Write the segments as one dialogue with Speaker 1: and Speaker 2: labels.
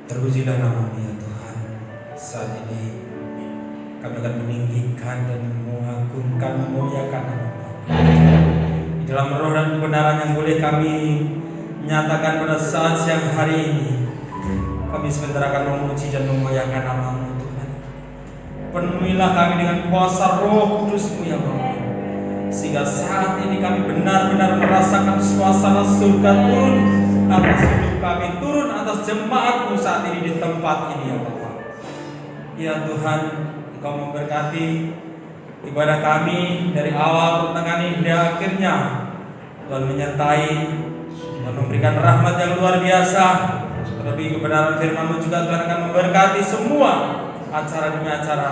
Speaker 1: Terpujilah nama-Mu ya Tuhan. Saat ini kami akan meninggikan dan mengagungkan, memuliakan nama-Mu. Di dalam roh dan kebenaran yang boleh kami nyatakan pada saat siang hari ini, kami sebentar akan memuji dan memuliakan nama-Mu Tuhan. Penuhilah kami dengan kuasa Roh Kudus-Mu ya Bapa, sehingga saat ini kami benar-benar merasakan suasana surga turun atas hidup kami, turun atas jemaat-Mu saat ini di tempat ini ya Bapa. Ya Tuhan, Engkau memberkati ibadah kami dari awal pertengahan hingga akhirnya. Tuhan menyertai, Tuhan memberikan rahmat yang luar biasa. Terlebih kebenaran firman-Mu juga Tuhan akan memberkati semua acara demi acara.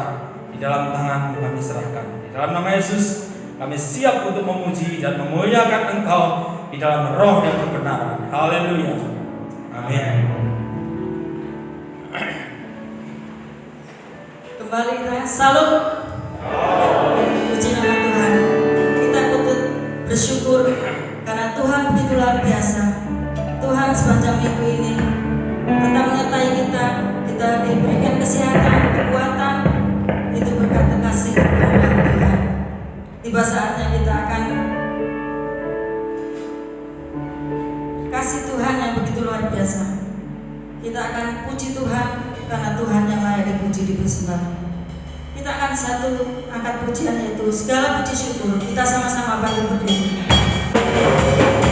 Speaker 1: Di dalam tangan-Mu kami serahkan. Di dalam nama Yesus kami siap untuk memuji dan memuliakan Engkau di dalam roh dan kebenaran. Haleluya. Amin.
Speaker 2: Kembali kita salut. Puji nama Tuhan. Kita patut bersyukur karena Tuhan begitu luar biasa. Tuhan sepanjang minggu ini tetap menyertai kita. Kita diberikan kesehatan, kekuatan. Itu berkat kasih kepada Tuhan. Tiba saatnya kita akan kasih Tuhan yang begitu luar biasa. Kita akan puji Tuhan karena Tuhan yang layak dipuji, disembah. Kita akan satu angkat pujian, yaitu segala puji syukur. Kita sama-sama bangkit berdiri.
Speaker 3: Segala puji syukur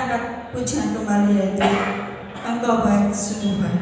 Speaker 2: angkat pujian kembali, yaitu Engkau baik, sungguh baik.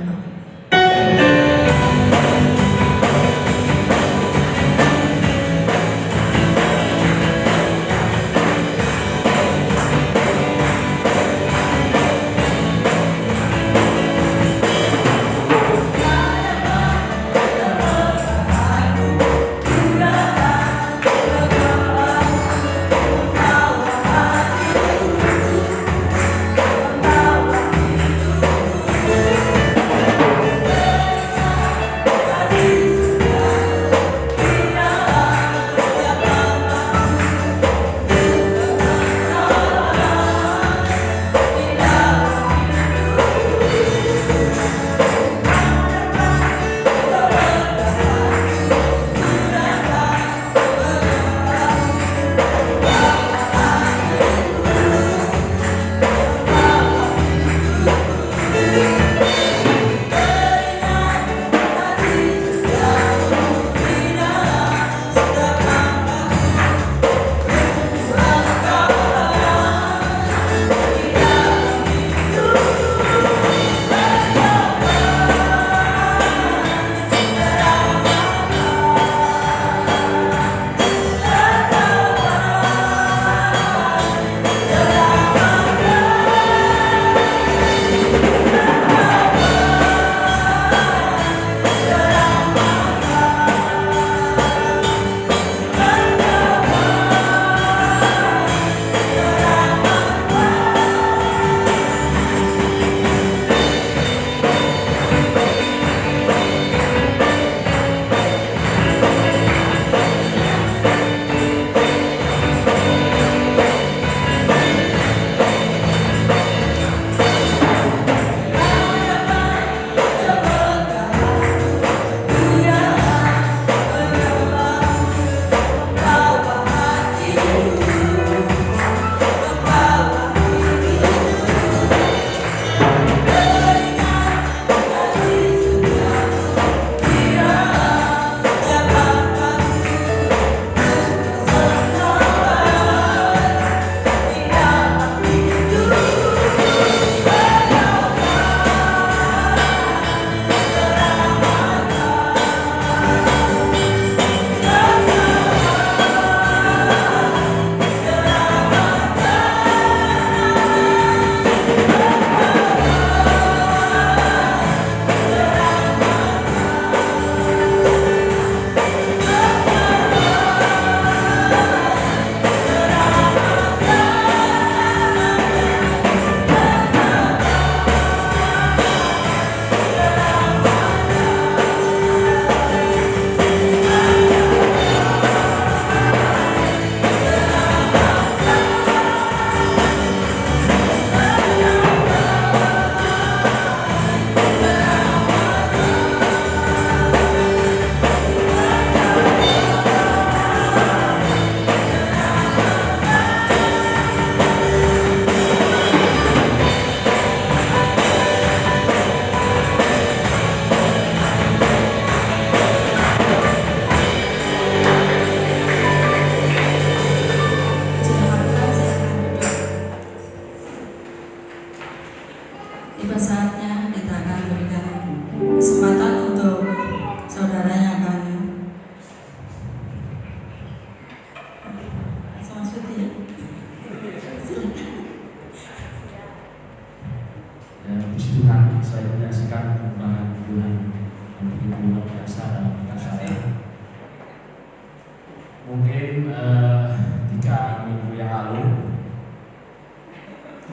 Speaker 3: Mungkin 3 minggu yang lalu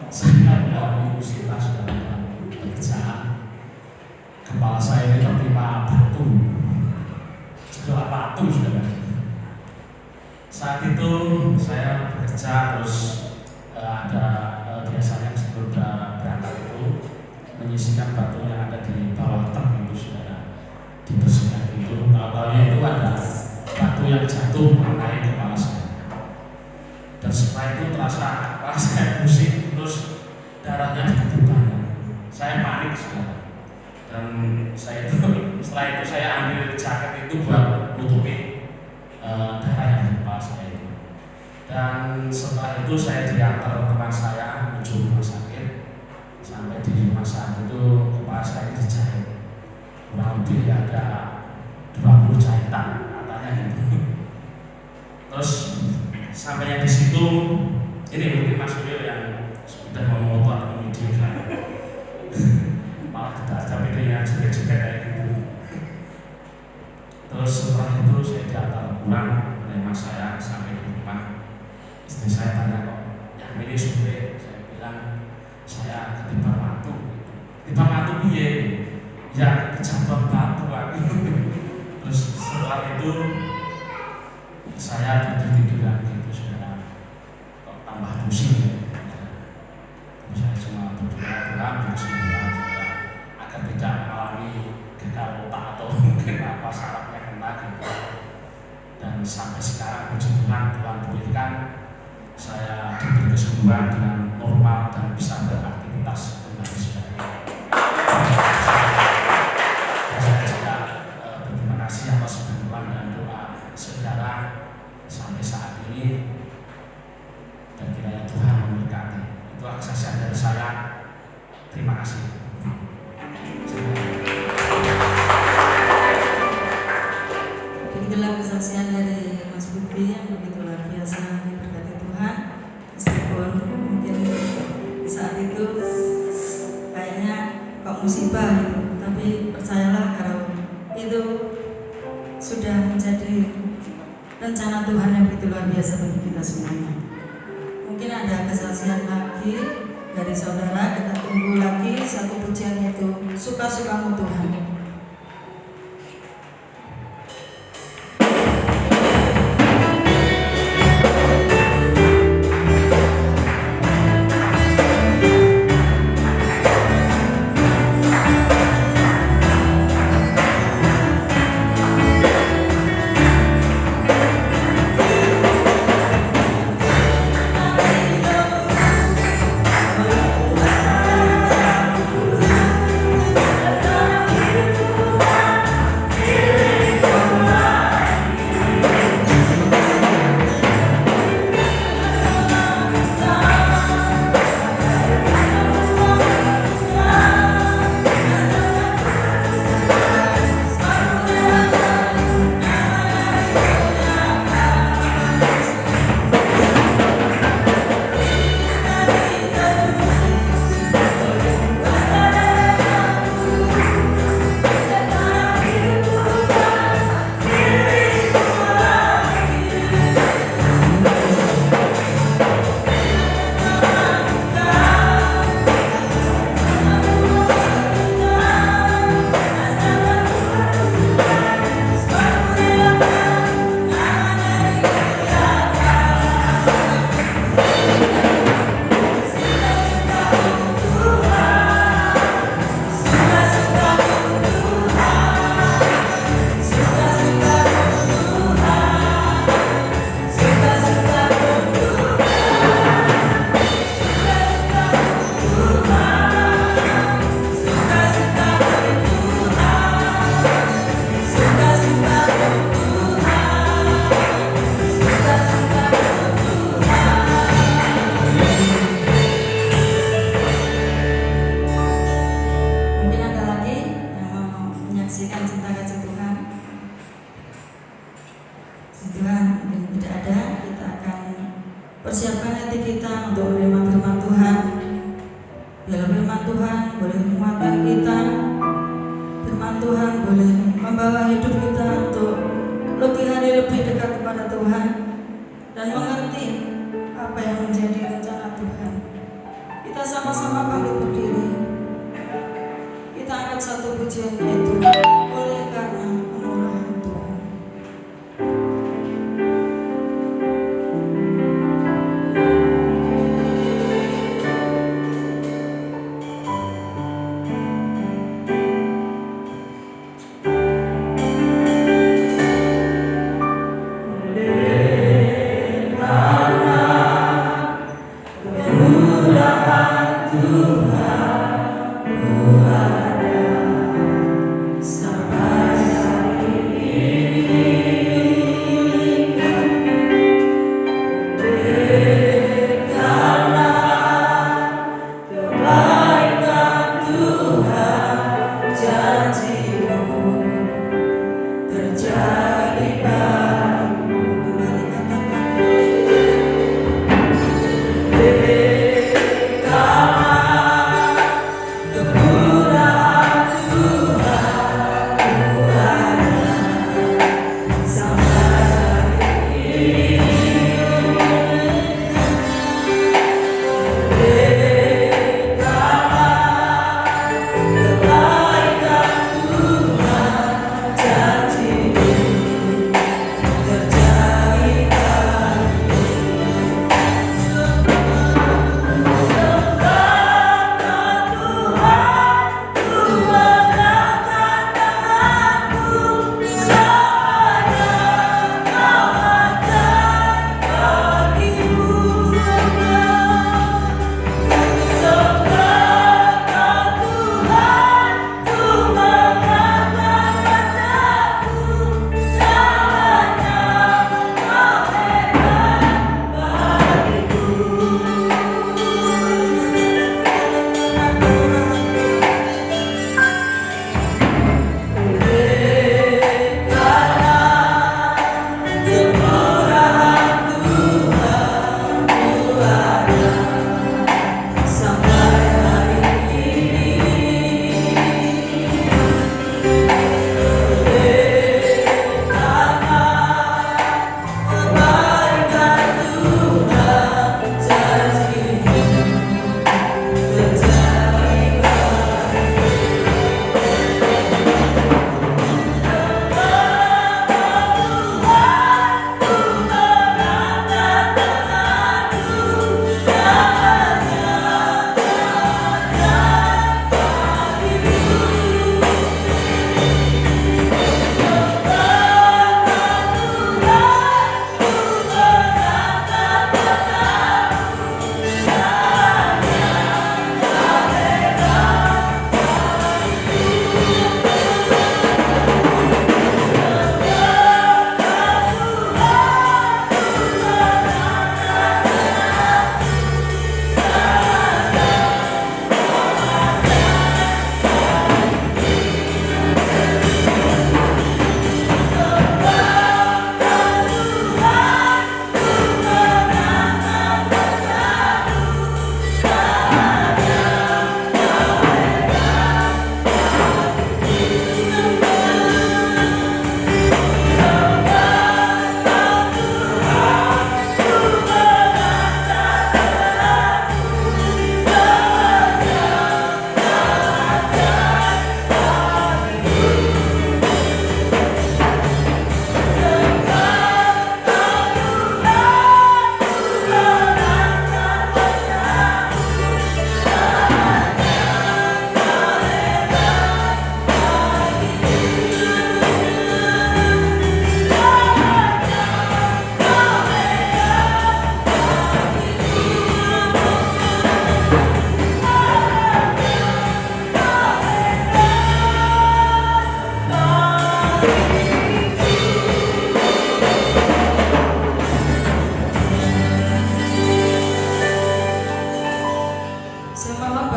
Speaker 3: saya mengalami musibah dalam pekerjaan. Kepala saya ini tertimpa batu, segala batu saudara. Saat itu saya bekerja, terus ada biasanya sebelum berangkat itu menyisihkan batu yang ada di bawah truk itu saudara, dibersihkan itu. Tahu-tahunya itu ada batu yang jatuh mengenai kepala saya. Dan setelah itu terasa kepala saya pusing, terus darahnya begitu banyak. Saya panik saudara. Dan saya itu setelah itu saya ambil jaket itu buat nutupi darah yang di kepala saya itu. Dan setelah itu saya diantar teman saya menuju rumah sakit. Ini mungkin Mas Wil yang sudah memotor video saya. Malah tidak ada videonya juga kayak gitu. Terus setelah itu saya diantar pulang oleh mas saya sampai di rumah. Istri saya tanya kok yang ini sore, saya bilang saya ketiban batu. Ketiban batu piye? Ya kejatuhan batu aku. Terus setelah itu saya tidur lagi itu saudara, kok tambah pusing ya. Saya cuma berdoa bersyukur agar tidak mengalami gagal otak atau mungkin apa sarafnya kena gitu. Dan sampai sekarang puji Tuhan, Tuhan berikan saya diberi kesembuhan dengan normal dan bisa beraktivitas dengan sebagainya. Saya juga berterima kasih atas bantuan dan doa saudara sampai saat ini, dan kiranya Tuhan memberkati. Itu kesaksian dari saya. Terima kasih.
Speaker 2: Begitulah kesaksian dari Mas Budi yang begitu luar biasa diberkati Tuhan. Meskipun mungkin di saat itu kayaknya kok musibah gitu, tapi percayalah kalau itu sudah menjadi rencana Tuhan yang begitu luar biasa bagi kita semuanya. Mungkin ada kesaksian lagi dari saudara, kita tunggu lagi satu pujian, yaitu Suka-Sukamu Tuhan.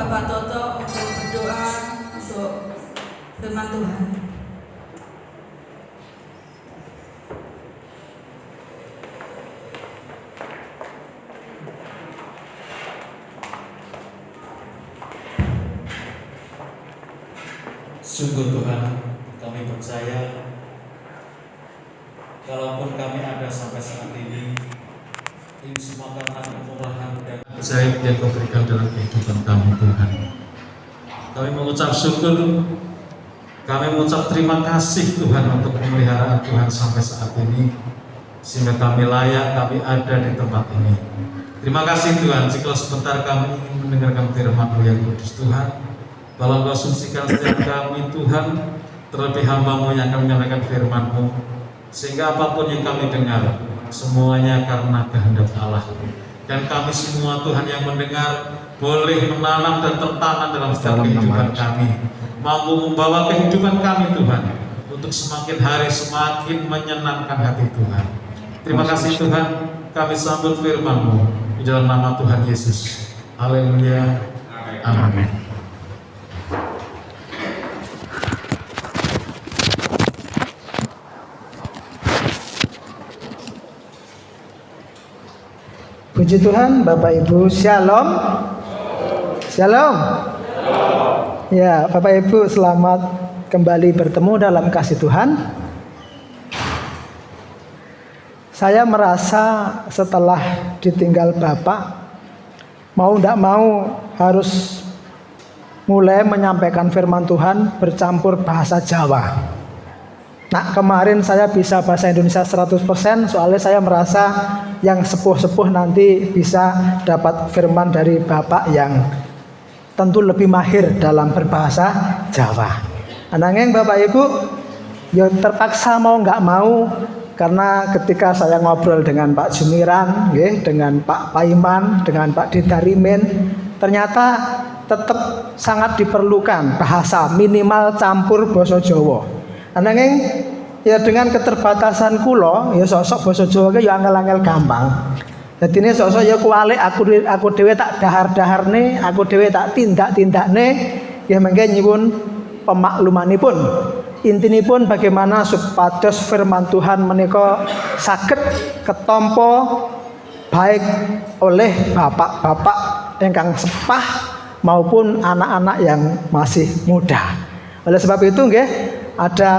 Speaker 2: Bapak Toto untuk berdoa untuk firman Tuhan.
Speaker 4: Sungguh Tuhan, kami percaya kalaupun kami ada sampai saat ini semua karena kemurahan dan ajaib yang Kau berikan dalam kehidupan kami Tuhan. Kami mengucap syukur, kami mengucap terima kasih Tuhan untuk pemeliharaan Tuhan sampai saat ini, sehingga kami layak, kami ada di tempat ini. Terima kasih Tuhan, jika sebentar kami ingin mendengarkan firman-Mu yang kudus Tuhan. Tolong Kau sucikan setiap kami Tuhan, terlebih hamba-Mu yang akan menyampaikan firman-Mu, sehingga apapun yang kami dengar, semuanya karena kehendak Allah. Dan kami semua Tuhan yang mendengar, boleh menanam dan tertanam dalam setiap kehidupan kami, mampu membawa kehidupan kami Tuhan, untuk semakin hari semakin menyenangkan hati Tuhan. Terima kasih Tuhan, kami sambut firman-Mu di dalam nama Tuhan Yesus. Haleluya. Amin.
Speaker 5: Puji Tuhan, Bapak Ibu, Shalom. Shalom. Ya, Bapak Ibu, selamat kembali bertemu dalam kasih Tuhan. Saya merasa setelah ditinggal Bapak, mau tidak mau harus mulai menyampaikan firman Tuhan bercampur bahasa Jawa. Nah, kemarin saya bisa bahasa Indonesia 100%, soalnya saya merasa yang sepuh-sepuh nanti bisa dapat firman dari Bapak yang tentu lebih mahir dalam berbahasa Jawa. Ananging Bapak Ibu, ya terpaksa mau nggak mau, karena ketika saya ngobrol dengan Pak Jumiran, dengan Pak Paiman, dengan Pak Didarimin, ternyata tetap sangat diperlukan bahasa minimal campur basa Jawa. Ananging ya dengan keterbatasan kula ya sosok basa Jawa ki ya angel-angel gampang. Dadine sosok ya kuwalik aku dhewe tak dahar-daharne, aku dhewe tak tindak-tindakne, ya mengke nyuwun pemaklumanipun. Intinipun bagaimana supados firman Tuhan menika saged ketampa baik oleh bapak-bapak ingkang sepah maupun anak-anak yang masih muda. Oleh sebab itu nggih ada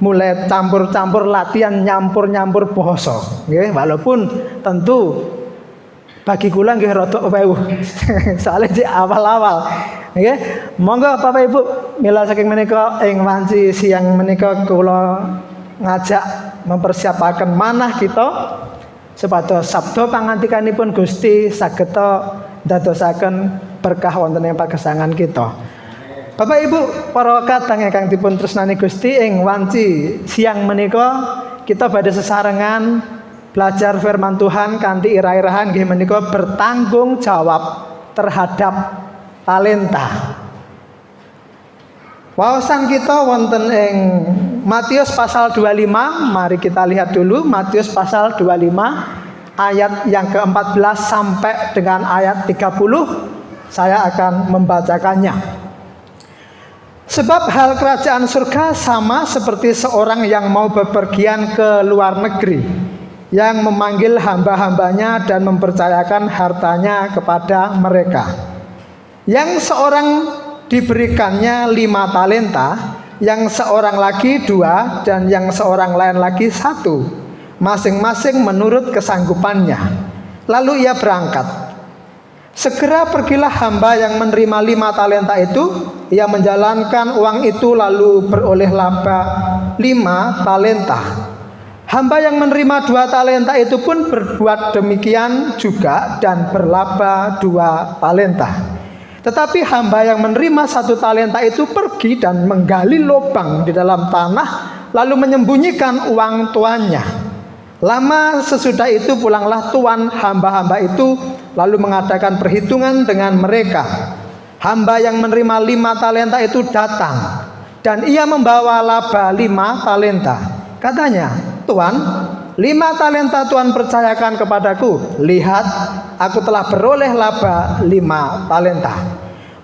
Speaker 5: mulai campur-campur latihan nyampur-nyampur basa nggih, walaupun tentu bagi kula nggih rada wewuh soalnya di awal-awal nggih. Monggo Bapak Ibu mila saking menika ing wanci siang menika kula ngajak mempersiapaken manah kita supados sabda pangantikanipun Gusti sageta ndadosaken berkah wonten ing pagesangan kita. Bapak Ibu para kadang ingkang dipun tresnani Gusti, ing wanci siang menika kita badhe sesarengan belajar firman Tuhan kanthi irah-irahan nggih menika bertanggung jawab terhadap talenta. Wawasan kita wonten ing Matius pasal 25, mari kita lihat dulu Matius pasal 25 ayat yang ke-14 sampai dengan ayat 30. Saya akan membacakannya. Sebab hal kerajaan surga sama seperti seorang yang mau bepergian ke luar negeri, yang memanggil hamba-hambanya dan mempercayakan hartanya kepada mereka. Yang seorang diberikannya 5 talenta, yang seorang lagi 2, dan yang seorang lain lagi 1, masing-masing menurut kesanggupannya. Lalu ia berangkat. Segera pergilah hamba yang menerima 5 talenta itu. Ia menjalankan uang itu lalu beroleh laba 5 talenta. Hamba yang menerima 2 talenta itu pun berbuat demikian juga dan berlaba 2 talenta. Tetapi hamba yang menerima 1 talenta itu pergi dan menggali lubang di dalam tanah, lalu menyembunyikan uang tuannya. Lama sesudah itu pulanglah tuan hamba-hamba itu, lalu mengadakan perhitungan dengan mereka. Hamba yang menerima 5 talenta itu datang, dan ia membawa laba 5 talenta. Katanya, Tuan, 5 talenta Tuhan percayakan kepadaku. Lihat, aku telah beroleh laba 5 talenta.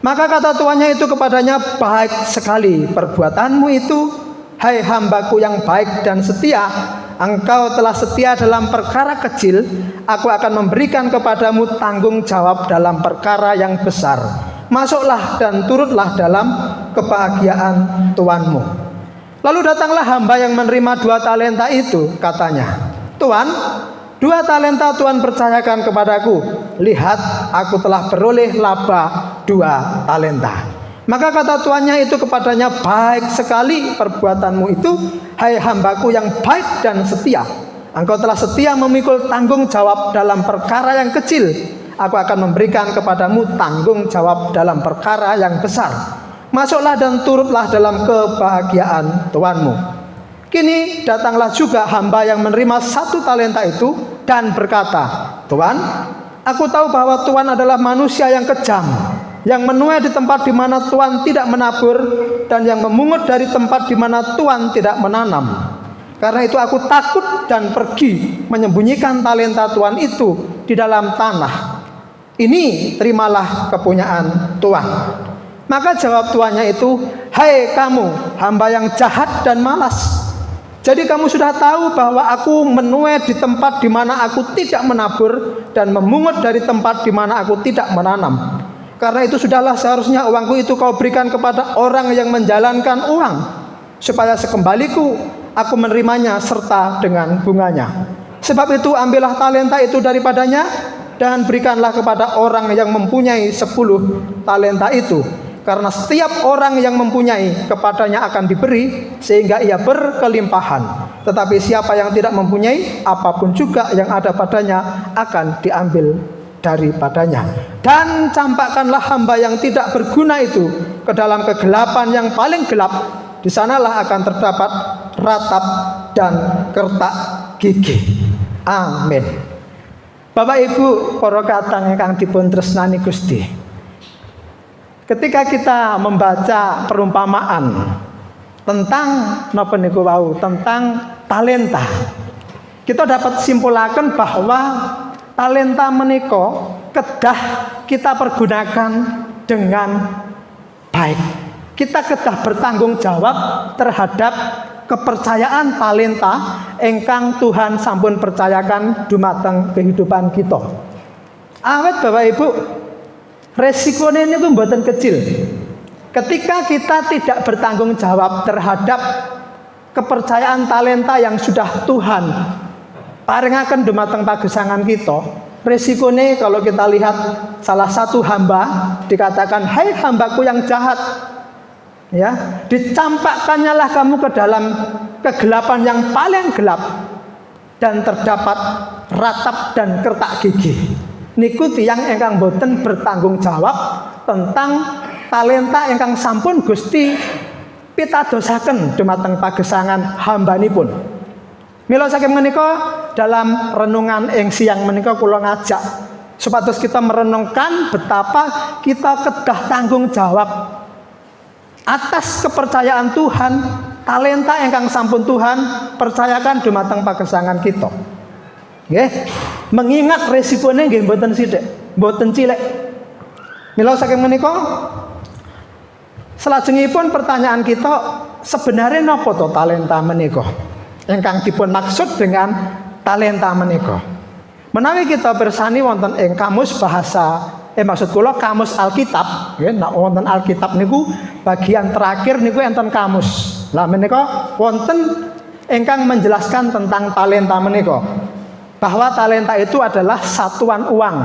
Speaker 5: Maka kata tuannya itu kepadanya, baik sekali perbuatanmu itu, hai hambaku yang baik dan setia. Engkau telah setia dalam perkara kecil, aku akan memberikan kepadamu tanggung jawab dalam perkara yang besar. Masuklah dan turutlah dalam kebahagiaan tuanmu. Lalu datanglah hamba yang menerima 2 talenta itu, katanya, Tuan, 2 talenta Tuhan percayakan kepadaku. Lihat, aku telah beroleh laba 2 talenta. Maka kata tuannya itu kepadanya, baik sekali perbuatanmu itu, hai hambaku yang baik dan setia. Engkau telah setia memikul tanggung jawab dalam perkara yang kecil, aku akan memberikan kepadamu tanggung jawab dalam perkara yang besar. Masuklah dan turutlah dalam kebahagiaan tuanmu. Kini datanglah juga hamba yang menerima 1 talenta itu dan berkata, Tuan, aku tahu bahwa Tuan adalah manusia yang kejam, yang menuai di tempat di mana Tuhan tidak menabur, dan yang memungut dari tempat di mana Tuhan tidak menanam. Karena itu aku takut dan pergi menyembunyikan talenta Tuhan itu di dalam tanah. Ini terimalah kepunyaan Tuhan. Maka jawab tuannya itu, hai kamu hamba yang jahat dan malas. Jadi kamu sudah tahu bahwa aku menuai di tempat di mana aku tidak menabur, dan memungut dari tempat di mana aku tidak menanam. Karena itu sudahlah seharusnya uangku itu kau berikan kepada orang yang menjalankan uang, supaya sekembaliku aku menerimanya serta dengan bunganya. Sebab itu ambillah talenta itu daripadanya dan berikanlah kepada orang yang mempunyai 10 talenta itu. Karena setiap orang yang mempunyai kepadanya akan diberi sehingga ia berkelimpahan. Tetapi siapa yang tidak mempunyai, apapun juga yang ada padanya akan diambil daripadanya. Dan campakkanlah hamba yang tidak berguna itu ke dalam kegelapan yang paling gelap. Di sanalah akan terdapat ratap dan kertak gigi. Amin. Bapak Ibu para kadang ingkang dipun tresnani Gusti, ketika kita membaca perumpamaan tentang napa niku wau, tentang talenta, kita dapat simpulaken bahwa talenta menika kedah kita pergunakan dengan baik. Kita kedah bertanggung jawab terhadap kepercayaan talenta ingkang Tuhan sampun percayakan dumateng kehidupan kita. Awet Bapak Ibu, resikonya ini tuh mboten kecil. Ketika kita tidak bertanggung jawab terhadap kepercayaan talenta yang sudah Tuhan paringaken dumateng pagesangan kita, resikonya kalau kita lihat salah satu hamba dikatakan, hai hambaku yang jahat, ya, dicampakkannya lah kamu ke dalam kegelapan yang paling gelap dan terdapat ratap dan kertak gigi. Niku tiyang ingkang boten bertanggung jawab tentang talenta ingkang sampun Gusti pitadosaken dumateng pagesangan hambanipun. Mila saking menika dalam renungan ing siang menika kula ngajak supados kita merenungkan betapa kita kedah tanggung jawab atas kepercayaan Tuhan, talenta ingkang sampun Tuhan percayakan dumateng pagesangan kita. Nggih, mengingat resikonya nggih mboten sithik, mboten cilik. Mila saking menika salajengipun pertanyaan kita, sebenarnya napa to talenta menika? Ingkang dipun maksud dengan talenta menika. Menawi kita bersani wonten ing kamus bahasa maksud kula kamus Alkitab, nggih, nek wonten Alkitab niku bagian terakhir niku enten kamus. Lah menika wonten ingkang menjelaskan tentang talenta menika. Bahwa talenta itu adalah satuan uang.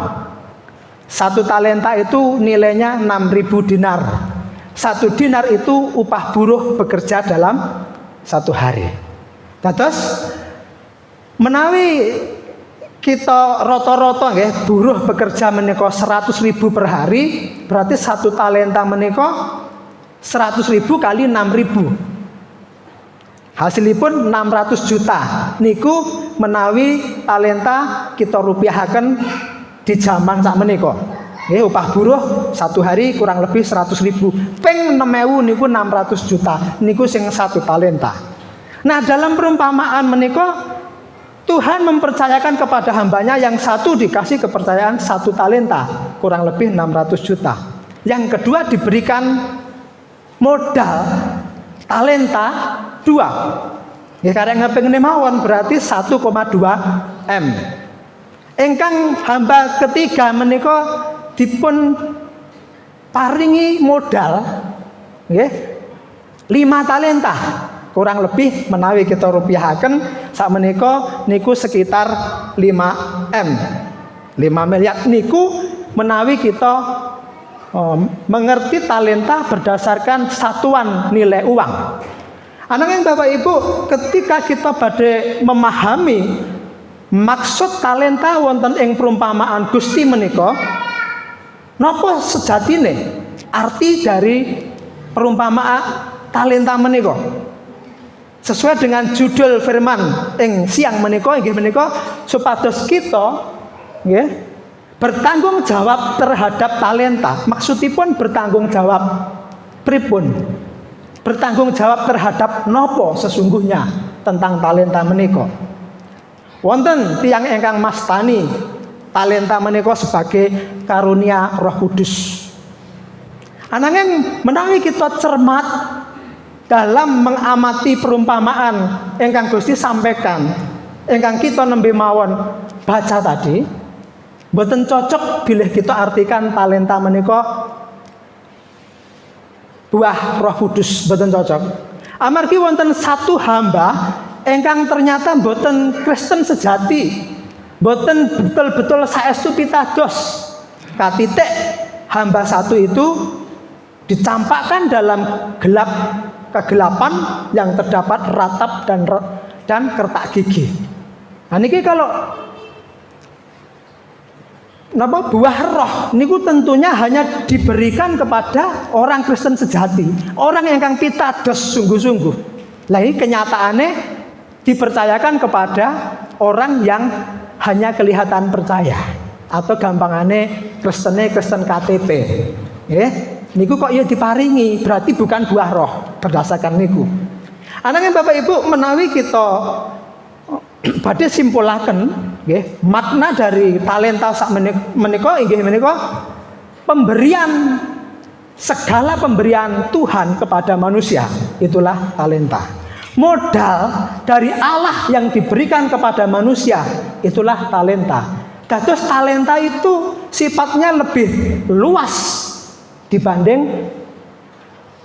Speaker 5: 1 talenta itu nilainya 6.000 dinar. 1 dinar itu upah buruh bekerja dalam 1 hari. Dados menawi kita rata-rata nggih buruh bekerja menika 100.000 per hari, berarti 1 talenta menika 100.000 kali 6.000. Hasilipun 600 juta. Niku menawi talenta kita rupiahaken di zaman sak menika. Nggih, upah buruh 1 hari kurang lebih 100.000. Ping 6.000 niku 600 juta. Niku sing 1 talenta. Nah, dalam perumpamaan menika Tuhan mempercayakan kepada hambanya yang satu dikasih kepercayaan 1 talenta, kurang lebih 600 juta. Yang kedua diberikan modal talenta 2. Ya karek ngepengene mawon berarti 1,2 M. Ingkang hamba ketiga menika dipun paringi modal nggih 5 talenta. Kurang lebih menawi kita rupiahaken sakmenika niku sekitar 5 M. 5 miliar niku menawi kita mengerti talenta berdasarkan satuan nilai uang. Ananging Bapak Ibu, ketika kita badhe memahami maksud talenta wonten ing perumpamaan Gusti menika, napa sejatine arti dari perumpamaan talenta menika? Sesuai dengan judul firman ing siang menika inggih menika supados kita nggih bertanggung jawab terhadap talenta. Maksudipun bertanggung jawab pripun? Bertanggung jawab terhadap nopo sesungguhnya tentang talenta menika. Wonten tiyang ingkang mastani talenta menika sebagai karunia Roh Kudus. Ananging menawi kita cermat dalam mengamati perumpamaan ingkang Gusti sampaikan, ingkang kita nembe mawon baca tadi, boten cocok bilih kita artikan talenta menika buah Roh Kudus, boten cocok. Amargi wonten satu hamba ingkang ternyata boten Kristen sejati, boten betul-betul saestu pitados. Katitik hamba satu itu dicampakkan dalam kegelapan yang terdapat ratap dan kertak gigi. Nah niki kalau napa buah roh niku tentunya hanya diberikan kepada orang Kristen sejati, orang yang kang pitados sungguh-sungguh. Lah ini kenyataannya dipercayakan kepada orang yang hanya kelihatan percaya atau gampangane Kristen KTP. Niku kok ya diparingi, berarti bukan buah roh berdasarkan niku. Ananging Bapak Ibu menawi kita badhe simpulaken nggih makna dari talenta sak menika inggih menika pemberian, segala pemberian Tuhan kepada manusia itulah talenta. Modal dari Allah yang diberikan kepada manusia itulah talenta. Dados talenta itu sifatnya lebih luas dibanding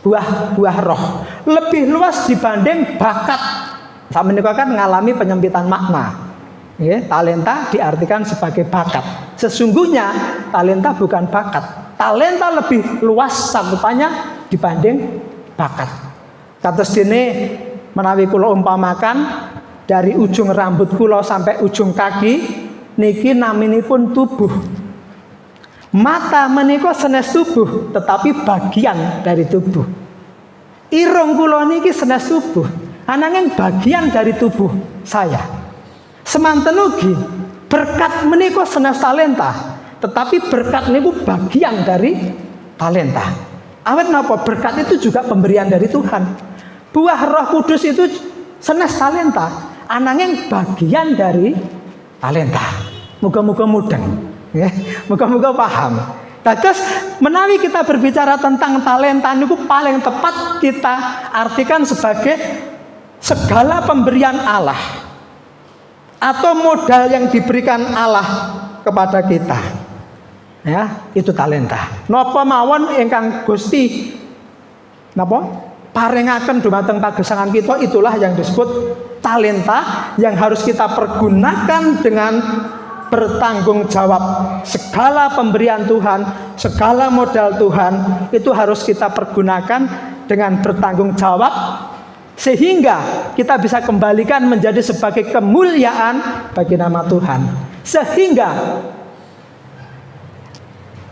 Speaker 5: buah roh, lebih luas dibanding bakat. Sak menika kan ngalami penyempitan makna. Talenta diartikan sebagai bakat. Sesungguhnya talenta bukan bakat. Talenta lebih luas cakupannya dibanding bakat. Kados dene menawi kula umpamakan dari ujung rambut kula sampai ujung kaki niki naminipun tubuh. Mata menika sanes tubuh, tetapi bagian dari tubuh. Irung kula niki sanes tubuh, ananging bagian dari tubuh saya. Semanten ugi berkat menika sanes talenta, tetapi berkat niku bagian dari talenta. Awet napa? Berkat itu juga pemberian dari Tuhan. Buah Roh Kudus itu sanes talenta, ananging bagian dari talenta. Muga-muga mudeng. Muga-muga paham. Terus menawi kita berbicara tentang talenta niku paling tepat kita artikan sebagai segala pemberian Allah atau modal yang diberikan Allah kepada kita. Ya, itu talenta. Napa mawon ingkang Gusti napa paringaken dumateng pagesangan kita itulah yang disebut talenta yang harus kita pergunakan dengan bertanggung jawab. Segala pemberian Tuhan, segala modal Tuhan itu harus kita pergunakan dengan bertanggung jawab sehingga kita bisa kembalikan menjadi sebagai kemuliaan bagi nama Tuhan. Sehingga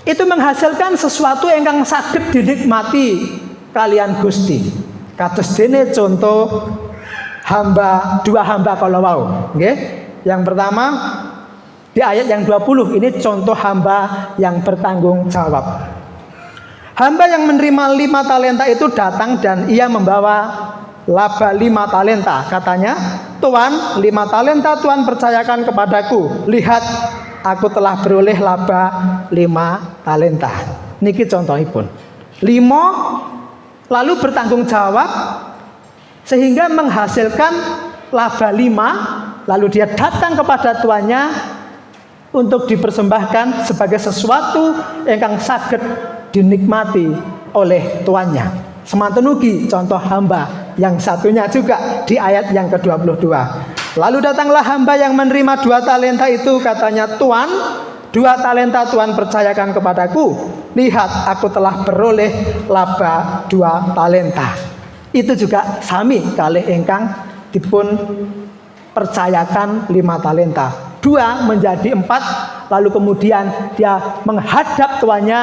Speaker 5: itu menghasilkan sesuatu yang saged dinikmati kalian Gusti. Kados dene contoh dua hamba kalau wau, nggih. Yang pertama di ayat yang 20 ini contoh hamba yang bertanggung jawab. Hamba yang menerima 5 talenta itu datang dan ia membawa laba 5 talenta. Katanya, Tuan, 5 talenta Tuhan percayakan kepadaku. Lihat, aku telah beroleh laba 5 talenta. Niki contohipun. 5 lalu bertanggung jawab sehingga menghasilkan laba 5, lalu dia datang kepada tuannya untuk dipersembahkan sebagai sesuatu yang saged dinikmati oleh tuannya. Semanten ugi contoh hamba yang satunya juga di ayat yang ke-22. Lalu datanglah hamba yang menerima 2 talenta itu, katanya, Tuan, 2 talenta Tuhan percayakan kepadaku. Lihat, aku telah beroleh laba 2 talenta. Itu juga sami kalih ingkang dipun percayakan 5 talenta. 2 menjadi 4, lalu kemudian dia menghadap tuannya,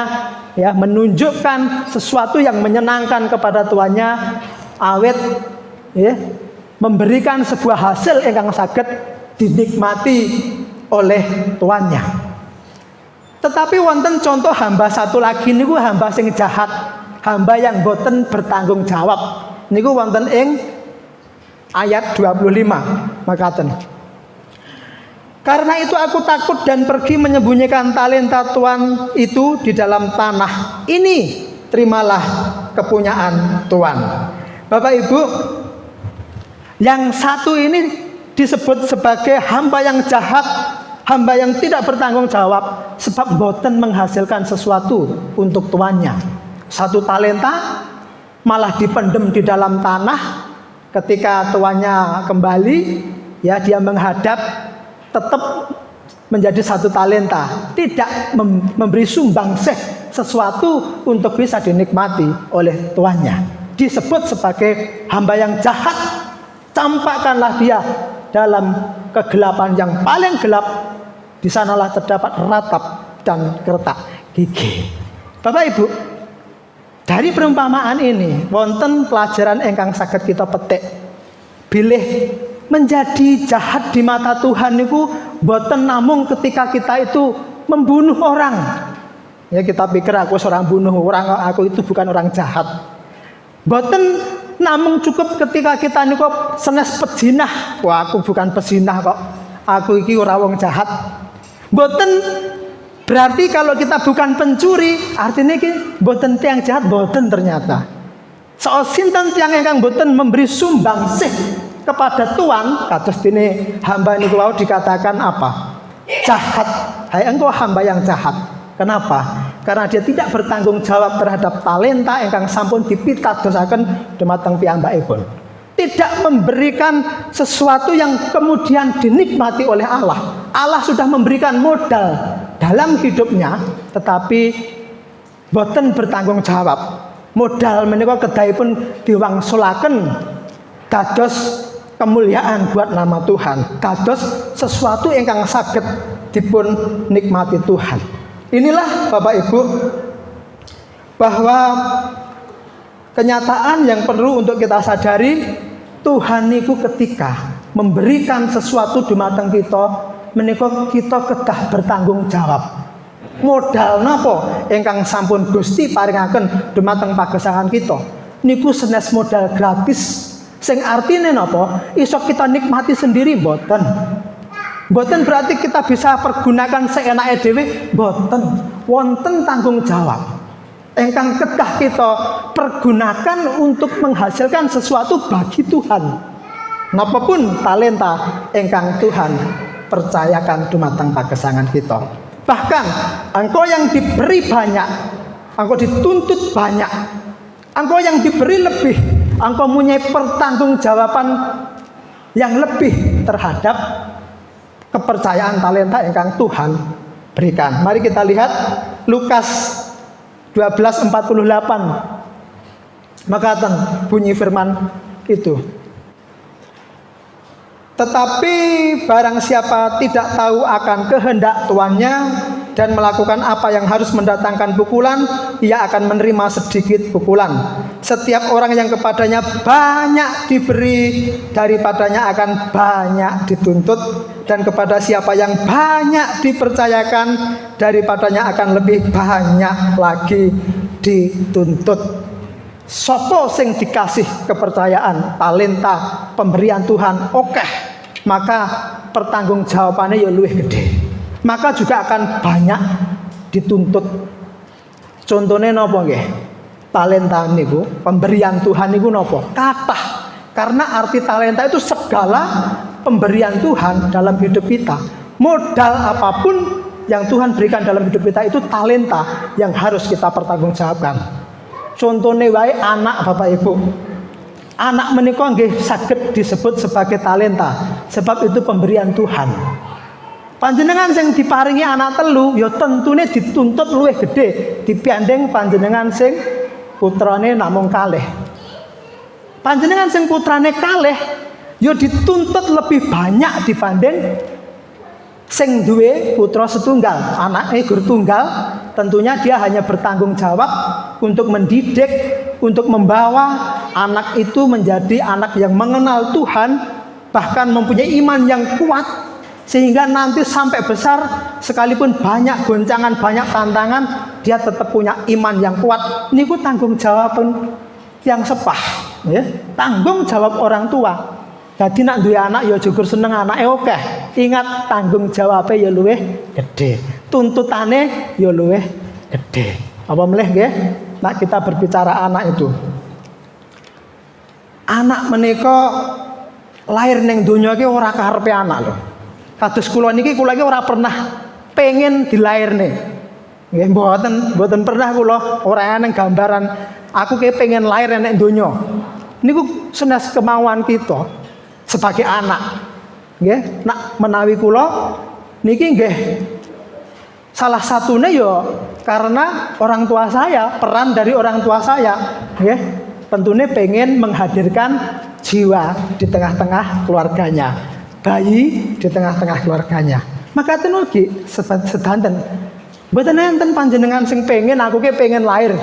Speaker 5: ya, menunjukkan sesuatu yang menyenangkan kepada tuannya, awet, ya, memberikan sebuah hasil yang saged dinikmati oleh tuannya. Tetapi wonten contoh hamba satu lagi niku hamba sing jahat, hamba yang boten bertanggung jawab. Niku wonten ing ayat 25 makaten. Karena itu aku takut dan pergi menyembunyikan talenta Tuhan itu di dalam tanah. Ini terimalah kepunyaan Tuhan. Bapak Ibu, yang satu ini disebut sebagai hamba yang jahat, hamba yang tidak bertanggung jawab, sebab boten menghasilkan sesuatu untuk tuannya. 1 talenta malah dipendem di dalam tanah. Ketika tuannya kembali, ya, dia menghadap, tetap menjadi 1 talenta, tidak memberi sumbangsih sesuatu untuk bisa dinikmati oleh tuannya. Disebut sebagai hamba yang jahat. Campakkanlah dia dalam kegelapan yang paling gelap, di sanalah terdapat ratap dan kertak gigi. Bapak Ibu, dari perumpamaan ini wonten pelajaran ingkang saged kita petik. Bilih menjadi jahat di mata Tuhan itu boten namung ketika kita itu membunuh orang. Ya, kita pikir aku seorang bunuh orang, aku itu bukan orang jahat. Boten namung cukup ketika kita niku senes pezinah. Wah, aku bukan pezinah kok. Aku iki ora wong jahat. Boten berarti kalau kita bukan pencuri, artinya iki boten tiang jahat, boten ternyata. Soal sinten tiang ingkang boten memberi sumbangsih kepada Tuhan, kados dene hamba niku wau dikatakan apa? Jahat. Hai engkau hamba yang jahat. Kenapa? Karena dia tidak bertanggung jawab terhadap talenta ingkang sampun dipitadosaken dumateng piyambakipun. Tidak memberikan sesuatu yang kemudian dinikmati oleh Allah. Allah sudah memberikan modal dalam hidupnya, tetapi boten bertanggung jawab. Modal menika kedahipun diwangsulaken dados kemuliaan buat nama Tuhan, dados sesuatu ingkang saged dipun nikmati Tuhan. Inilah Bapak Ibu, bahwa kenyataan yang perlu untuk kita sadari, Tuhan niku ketika memberikan sesuatu dumateng kita, menika kita kedah bertanggung jawab. Modal napa ingkang sampun Gusti paringaken dumateng pagesangan kita niku senes modal gratis. Sing artine napa? Iso kita nikmati sendiri boten. Boten berarti kita bisa pergunakan seenake dhewe, boten. Wonten tanggung jawab ingkang kedah kita pergunakan untuk menghasilkan sesuatu bagi Tuhan. Napapun talenta ingkang Tuhan percayakan dumateng pagesangan kita. Bahkan engkau yang diberi banyak, engkau dituntut banyak, engkau yang diberi lebih, engkau mempunyai pertanggungjawaban yang lebih terhadap kepercayaan talenta yang Tuhan berikan. Mari kita lihat Lukas 12:48. Makaten bunyi firman itu. Tetapi barang siapa tidak tahu akan kehendak tuannya dan melakukan apa yang harus mendatangkan pukulan, ia akan menerima sedikit pukulan. Setiap orang yang kepadanya banyak diberi, daripadanya akan banyak dituntut, dan kepada siapa yang banyak dipercayakan, daripadanya akan lebih banyak lagi dituntut. Sopo sing dikasih kepercayaan, talenta, pemberian Tuhan, maka pertanggungjawabannya ya luwih gede, maka juga akan banyak dituntut. Contohnya napa nggih? Talenta niku, pemberian Tuhan niku napa? Kathah. Karena arti talenta itu segala pemberian Tuhan dalam hidup kita. Modal apapun yang Tuhan berikan dalam hidup kita itu talenta yang harus kita pertanggungjawabkan. Contohnya wae anak Bapak Ibu. Anak menika nggih saged disebut sebagai talenta, sebab itu pemberian Tuhan. Panjenengan sing diparingi anak telu, ya tentune dituntut luwih gede dibanding panjenengan sing putrane namung kalih. Panjenengan sing putrane kalih, ya dituntut lebih banyak dibanding sing duwe putra setunggal. Anake guru tunggal, tentunya dia hanya bertanggung jawab untuk mendidik, untuk membawa anak itu menjadi anak yang mengenal Tuhan, bahkan mempunyai iman yang kuat, sehingga nanti sampai besar sekalipun banyak goncangan, banyak tantangan, dia tetap punya iman yang kuat. Niku tanggung jawab yang sepah, ya. Tanggung jawab orang tua. Jadi nak duwe anak ya jugur seneng anake akeh. Ingat tanggung jawabnya ya luwih gede. Tuntutane ya luwih gede. Apa melih nggih? Nak kita berbicara anak itu. Anak menika lahir ning donya iki ora karepe anak lho. Kados kula niki ora pernah pengen dilairne. Nggih mboten pernah kula ora ana gambaran aku ki pengen lahir ning donya. Niku senes kemauan kita sebagai anak. Nggih, nak menawi kula niki nggih salah satunya ya karena orang tua saya, peran dari orang tua saya, nggih, tentunya pengen menghadirkan jiwa di tengah-tengah keluarganya, bayi di tengah-tengah keluarganya. Maka tenugi sedanten, mboten enten panjenengan sing pengen aku ki pengen lahir,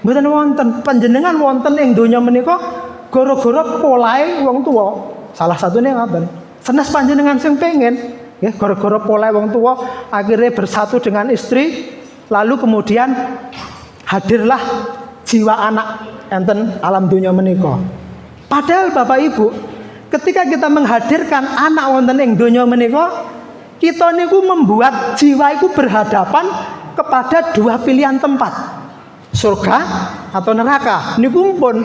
Speaker 5: mboten wonten. Panjenengan wonten ing donya menika gara-gara polahe wong tuwa. Salah satunya ngoten. Senes panjenengan sing pengen, ya gara-gara polahe wong tuwa akhirnya bersatu dengan istri, lalu kemudian hadirlah jiwa anak enten alam dunia menika. Padahal Bapak Ibu, ketika kita menghadirkan anak wonten ing donya menika, kita niku membuat jiwa itu berhadapan kepada dua pilihan tempat, surga atau neraka. Niku pun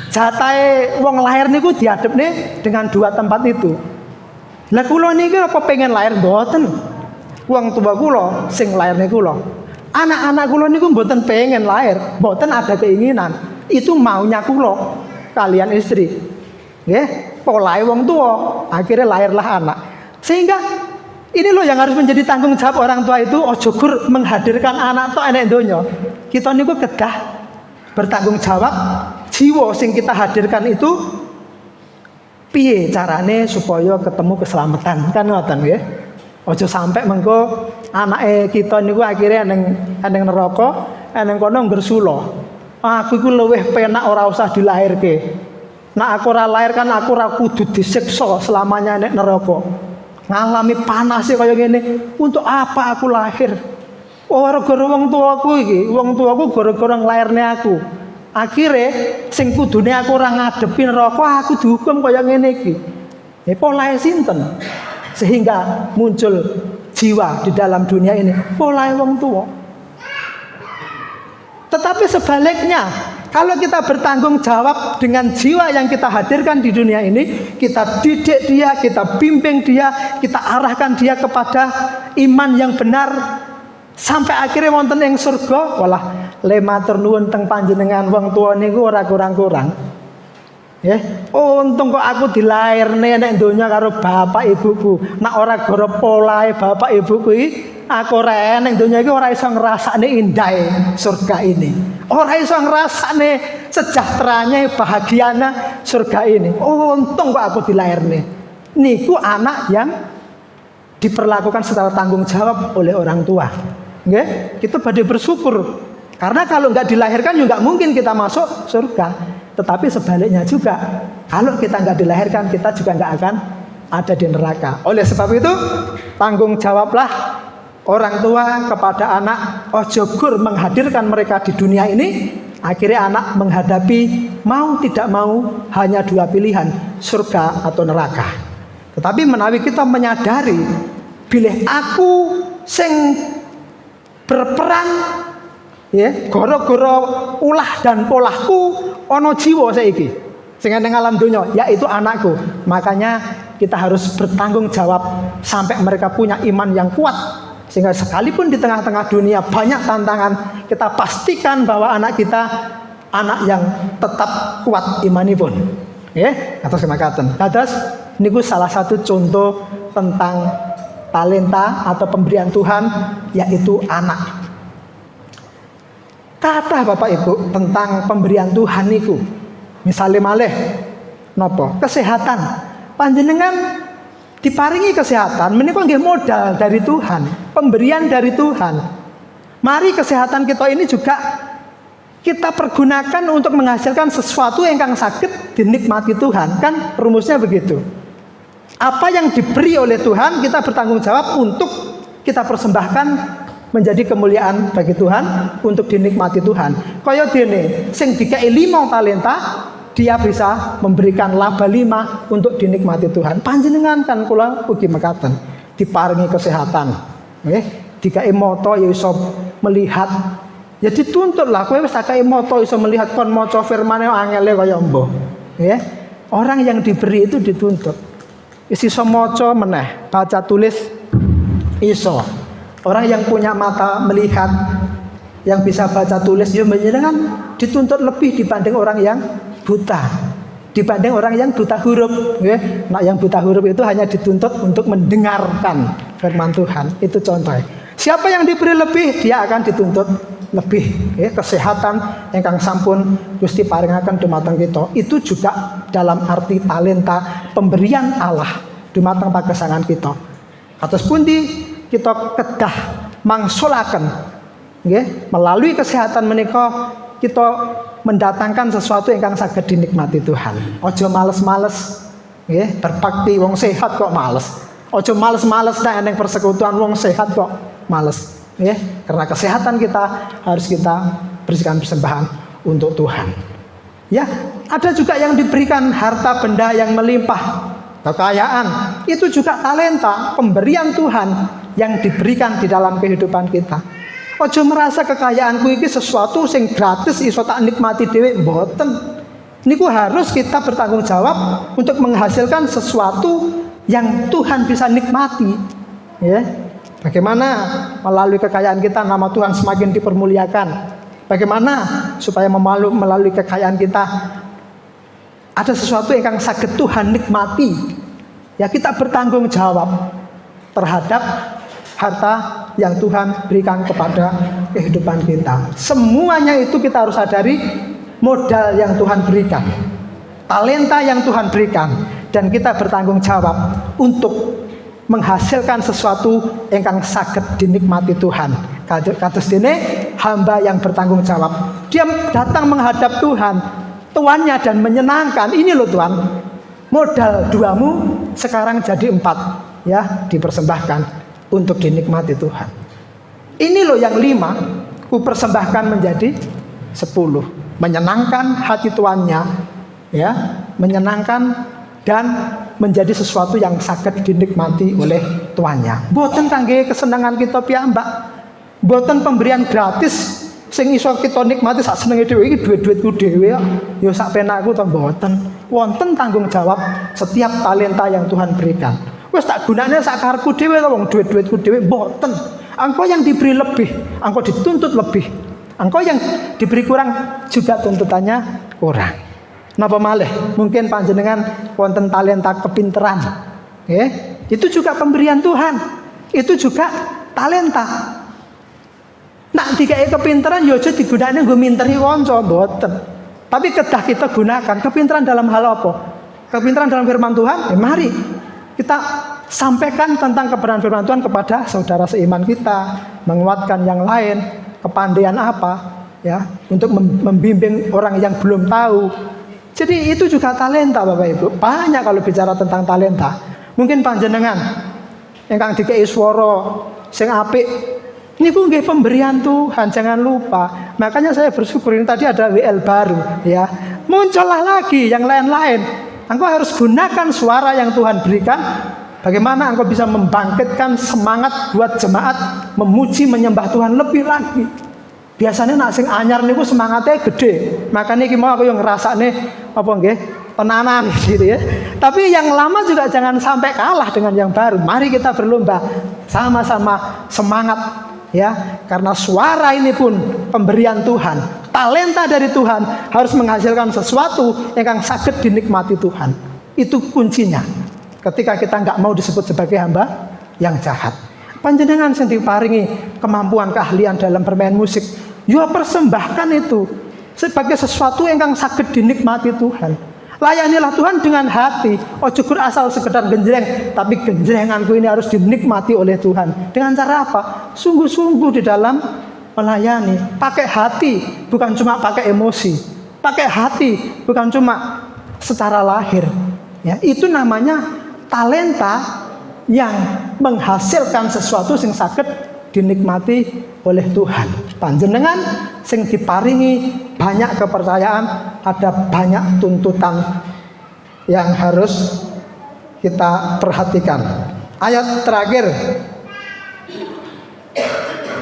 Speaker 5: jatahe wong lahir niku dihadapne dengan dua tempat itu. Lah kula niki apa pengen lahir mboten. Wong tua kula sing lahir niku kula. Anak-anak kula niku mboten pengen lahir, mboten ada keinginan. Itu maunya kula kalian istri. Nggih, polahe wong tua, akhirnya lahirlah anak. Sehingga ini loh yang harus menjadi tanggung jawab orang tua itu, ojo gur menghadirkan anak tok enek donya. Kita niku kedah bertanggung jawab jiwa sing kita hadirkan itu piye carane supaya ketemu keselamatan, kan ngoten nggih. Ojo sampai mengko anake kita niku akhirnya neng neraka, neng kono ngersula. Aku iku luwih penak ora usah dilahirke. Nek aku ora lahir kan aku ora kudu disiksa selamanya nek neraka. Ngalami panase kaya ngene, untuk apa aku lahir? Ora gara wong tuaku iki, wong tuaku gara-gara nglairne aku. Akhire sing kudune aku ora ngadepi neraka, aku dihukum kaya ngene iki. Polahe sinten? Sehingga muncul jiwa di dalam dunia ini, polahe wong tua. Tetapi sebaliknya, kalau kita bertanggung jawab dengan jiwa yang kita hadirkan di dunia ini, kita didik dia, kita bimbing dia, kita arahkan dia kepada iman yang benar, sampai akhirnya wonten ing surga. Walah, le matur nuwun teng panjenengan wong tuwa niku ora kurang-kurang. Untung kok aku dilairne nek donya karo bapak ibuku. Nek ora gara polahe bapak ibuku iki, aku ora nek donya iki ora iso ngrasakne indahe surga ini. Ora iso ngrasakne sejahteranya, bahagianya surga ini. Untung kok aku dilairne. Niku anak yang diperlakukan secara tanggung jawab oleh orang tua. Nggih, kita badhe bersyukur. Karena kalau nggak dilahirkan juga mungkin kita masuk surga. Tetapi sebaliknya juga, kalau kita nggak dilahirkan, kita juga nggak akan ada di neraka. Oleh sebab itu, tanggung jawablah orang tua kepada anak. Ojo gur menghadirkan mereka di dunia ini. Akhirnya anak menghadapi mau tidak mau hanya dua pilihan, surga atau neraka. Tetapi menawi kita menyadari, bilih aku sing berperan Ya, gara-gara ulah dan polahku ana jiwa saiki sing ning alam donya, yaitu anakku. Makanya kita harus bertanggung jawab sampai mereka punya iman yang kuat, sehingga sekalipun di tengah-tengah dunia banyak tantangan, kita pastikan bahwa anak kita anak yang tetap kuat imanipun. Ya, atas kemakaten. Dados niku salah satu contoh tentang talenta atau pemberian Tuhan, yaitu anak. Kata Bapak Ibu tentang pemberian Tuhan niku, misalnya malih nopo kesehatan, panjenengan diparingi kesehatan menika nggih modal dari Tuhan, pemberian dari Tuhan. Mari kesehatan kita ini juga kita pergunakan untuk menghasilkan sesuatu yang saged dinikmati Tuhan, kan rumusnya begitu. Apa yang diberi oleh Tuhan kita bertanggung jawab untuk kita persembahkan menjadi kemuliaan bagi Tuhan, untuk dinikmati Tuhan. Kaya dene sing dikei 5 talenta, dia bisa memberikan laba 5 untuk dinikmati Tuhan. Panjenengan kan kula ugi mekaten, diparingi kesehatan, nggih, dikei mata ya iso melihat. Ya dituntutlah kowe wis dikei mata iso melihat kon maca firman-e angele kaya mbah. Nggih. Orang yang diberi itu dituntut. Wis iso maca meneh, baca tulis iso. Orang yang punya mata melihat, yang bisa baca tulis, ya menyenangkan, dituntut lebih dibanding orang yang buta, dibanding orang yang buta huruf. Nah, yang buta huruf itu hanya dituntut untuk mendengarkan firman Tuhan. Itu contoh. Siapa yang diberi lebih, dia akan dituntut lebih. Kesehatan ingkang sampun Gusti paringaken dumateng kita, itu juga dalam arti talenta pemberian Allah dumateng pagesangan kita. Kados pundi kita kedah mangsulaken, nggih, melalui kesehatan menika kita mendatangkan sesuatu yang saged dinikmati Tuhan. Aja males-males, nggih, berbakti wong sehat kok males. Aja males-males nek eneng persekutuan wong sehat kok males, nggih. Karena kesehatan kita harus kita berikan persembahan untuk Tuhan. Ya, ada juga yang diberikan harta benda yang melimpah, kekayaan, itu juga talenta pemberian Tuhan yang diberikan di dalam kehidupan kita. Ojo merasa kekayaanku ini sesuatu sing gratis iso tak nikmati dhewe, mboten. Niku harus kita bertanggung jawab untuk menghasilkan sesuatu yang Tuhan bisa nikmati. Ya. Bagaimana melalui kekayaan kita nama Tuhan semakin dipermuliakan? Bagaimana supaya melalui kekayaan kita ada sesuatu yang saged Tuhan nikmati? Ya, kita bertanggung jawab terhadap harta yang Tuhan berikan kepada kehidupan kita. Semuanya itu kita harus sadari modal yang Tuhan berikan, talenta yang Tuhan berikan, dan kita bertanggung jawab untuk menghasilkan sesuatu yang saged dinikmati Tuhan. Kados dene hamba yang bertanggung jawab, dia datang menghadap Tuhan, tuannya, dan menyenangkan. Ini loh Tuhan, modal 2-mu sekarang jadi 4, ya, dipersembahkan untuk dinikmati Tuhan. Ini loh yang 5 ku persembahkan menjadi 10, menyenangkan hati tuannya, ya, menyenangkan dan menjadi sesuatu yang saged dinikmati oleh tuannya. Boten kangge kesenangan kita piyambak, boten pemberian gratis sing iso kita nikmati sak senenge dhewe, iki duit-duitku dhewe ya sak penakku to, boten. Wonten tanggung jawab setiap talenta yang Tuhan berikan. Wes tak gunane sak karepku dhewe to, wong duit-duitku dhewe, mboten. Engkau yang diberi lebih, engkau dituntut lebih. Engkau yang diberi kurang juga tuntutannya kurang. Napa malih? Mungkin panjenengan wonten talenta kepinteran. Itu juga pemberian Tuhan. Itu juga talenta. Nak dikai kepinteran ya aja digunakne nggo minteri kanca, mboten. Tapi kedah kita gunakan kepinteran dalam hal apa? Kepinteran dalam firman Tuhan, mari kita sampaikan tentang kebenaran firman Tuhan kepada saudara seiman kita, menguatkan yang lain, kepandaian apa, ya, untuk membimbing orang yang belum tahu. Jadi itu juga talenta Bapak Ibu. Banyak kalau bicara tentang talenta. Mungkin panjenengan ingkang dikei swara sing apik niku nggih pemberian Tuhan, jangan lupa. Makanya saya bersyukur ini tadi ada WL baru, ya. Muncullah lagi yang lain-lain. Engkau harus gunakan suara yang Tuhan berikan. Bagaimana engkau bisa membangkitkan semangat buat jemaat memuji menyembah Tuhan lebih lagi. Biasanya nak sing anyar niku semangatnya gede. Makanya iki mau aku yang ngrasakne apa nggih? Tenanan gitu ya. Tapi yang lama juga jangan sampai kalah dengan yang baru. Mari kita berlomba sama-sama semangat ya, karena suara ini pun pemberian Tuhan. Talenta dari Tuhan harus menghasilkan sesuatu yang sakit dinikmati Tuhan. Itu kuncinya. Ketika kita nggak mau disebut sebagai hamba yang jahat. Panjenengan sing diparingi kemampuan keahlian dalam bermain musik, yo persembahkan itu sebagai sesuatu yang sakit dinikmati Tuhan. Layanilah Tuhan dengan hati. Ojo kur asal sekedar genjreng, tapi genjrenganku ini harus dinikmati oleh Tuhan. Dengan cara apa? Sungguh-sungguh di dalam melayani. Pakai hati, bukan cuma pakai emosi. Pakai hati, bukan cuma secara lahir. Ya, itu namanya talenta yang menghasilkan sesuatu yang sakit dinikmati oleh Tuhan. Panjenengan sing diparingi banyak kepercayaan, ada banyak tuntutan yang harus kita perhatikan. Ayat terakhir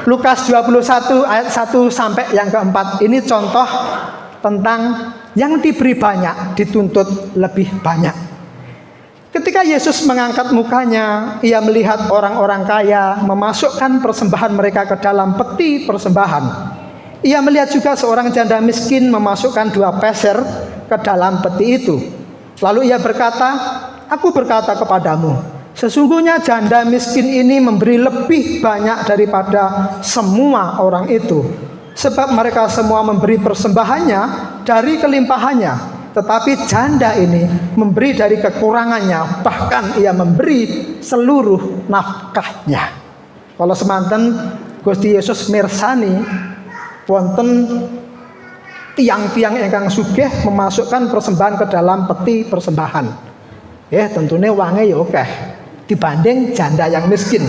Speaker 5: Lukas 21 ayat 1 sampai yang keempat. Ini contoh tentang yang diberi banyak dituntut lebih banyak. Ketika Yesus mengangkat mukanya, ia melihat orang-orang kaya memasukkan persembahan mereka ke dalam peti persembahan. Ia melihat juga seorang janda miskin memasukkan 2 peser ke dalam peti itu. Lalu ia berkata, "Aku berkata kepadamu, sesungguhnya janda miskin ini memberi lebih banyak daripada semua orang itu. Sebab mereka semua memberi persembahannya dari kelimpahannya. Tetapi janda ini memberi dari kekurangannya, bahkan ia memberi seluruh nafkahnya." Kalau semanten Gusti Yesus mirsani wonten tiang-tiang ingkang sugih memasukkan persembahan ke dalam peti persembahan. Tentunya uangnya ya oke dibanding janda yang miskin.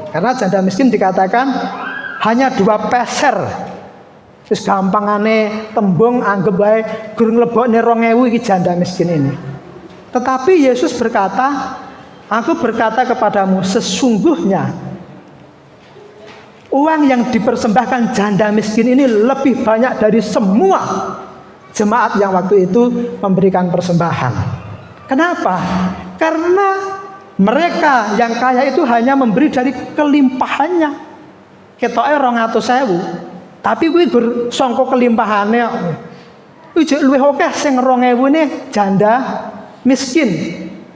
Speaker 5: Karena janda miskin dikatakan hanya 2 peser. Terus gampangane tembung anggap bae gurung lebokne 2000 iki janda miskin ini. Tetapi Yesus berkata, "Aku berkata kepadamu, sesungguhnya uang yang dipersembahkan janda miskin ini lebih banyak dari semua jemaat yang waktu itu memberikan persembahan." Kenapa? Karena mereka yang kaya itu hanya memberi dari kelimpahannya. Ketoke 200.000. Tapi kuwi gur sangka kelimpahane. Kuwi jek luwih akeh sing 2000 ne janda miskin.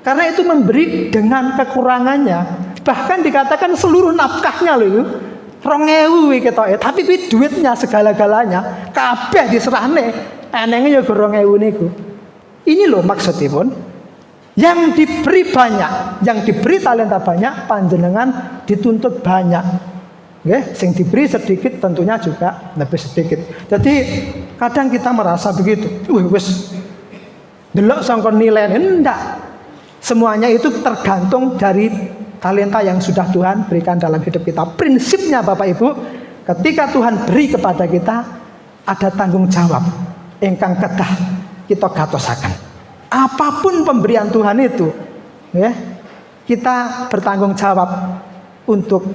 Speaker 5: Karena itu memberi dengan kekurangannya. Bahkan dikatakan seluruh nafkahnya lho itu 2000 kuwi ketoke. Tapi kuwi duitnya segala-galanya kabeh diserahne. Enenge ya 2000 niku. Ini loh maksudipun. Yang diberi banyak, yang diberi talenta banyak, panjenengan dituntut banyak. Sing diberi sedikit tentunya juga lebih sedikit. Jadi kadang kita merasa begitu. Wis delok sangka nilai enggak. Semuanya itu tergantung dari talenta yang sudah Tuhan berikan dalam hidup kita. Prinsipnya Bapak Ibu, ketika Tuhan beri kepada kita ada tanggung jawab ingkang kedah kita gatosaken. Apapun pemberian Tuhan itu, kita bertanggung jawab untuk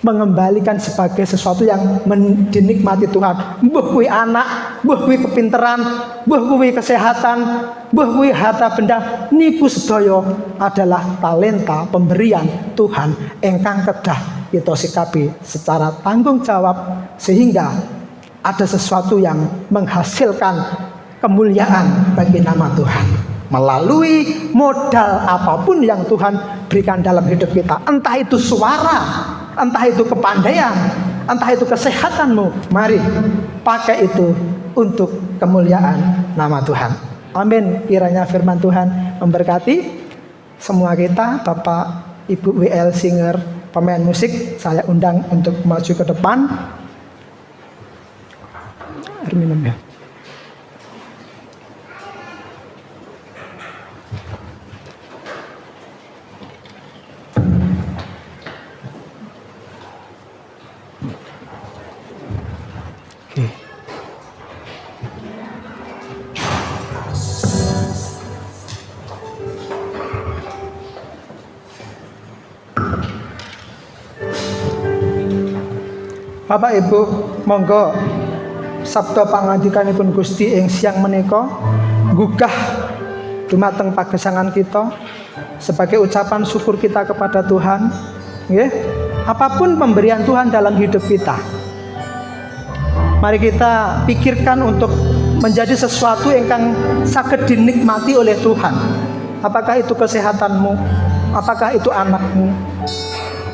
Speaker 5: mengembalikan sebagai sesuatu yang dinikmati Tuhan. Mbuh kuwi anak, mbuh kuwi kepinteran, mbuh kuwi kesehatan, mbuh kuwi harta benda, niku sedaya adalah talenta pemberian Tuhan ingkang kedah kita sikapi secara tanggung jawab sehingga ada sesuatu yang menghasilkan kemuliaan bagi nama Tuhan melalui modal apapun yang Tuhan berikan dalam hidup kita. Entah itu suara, entah itu kepandaian, entah itu kesehatanmu, mari pakai itu untuk kemuliaan nama Tuhan. Amin. Kiranya firman Tuhan memberkati semua kita. Bapak Ibu WL Singer, pemain musik, saya undang untuk maju ke depan. Air minum ya. Bapak Ibu, monggo sabda pangandikanipun Gusti ing siang menika gugah dumateng pagesangan kita sebagai ucapan syukur kita kepada Tuhan. Nggih, apapun pemberian Tuhan dalam hidup kita, mari kita pikirkan untuk menjadi sesuatu yang saged dinikmati oleh Tuhan. Apakah itu kesehatanmu? Apakah itu anakmu?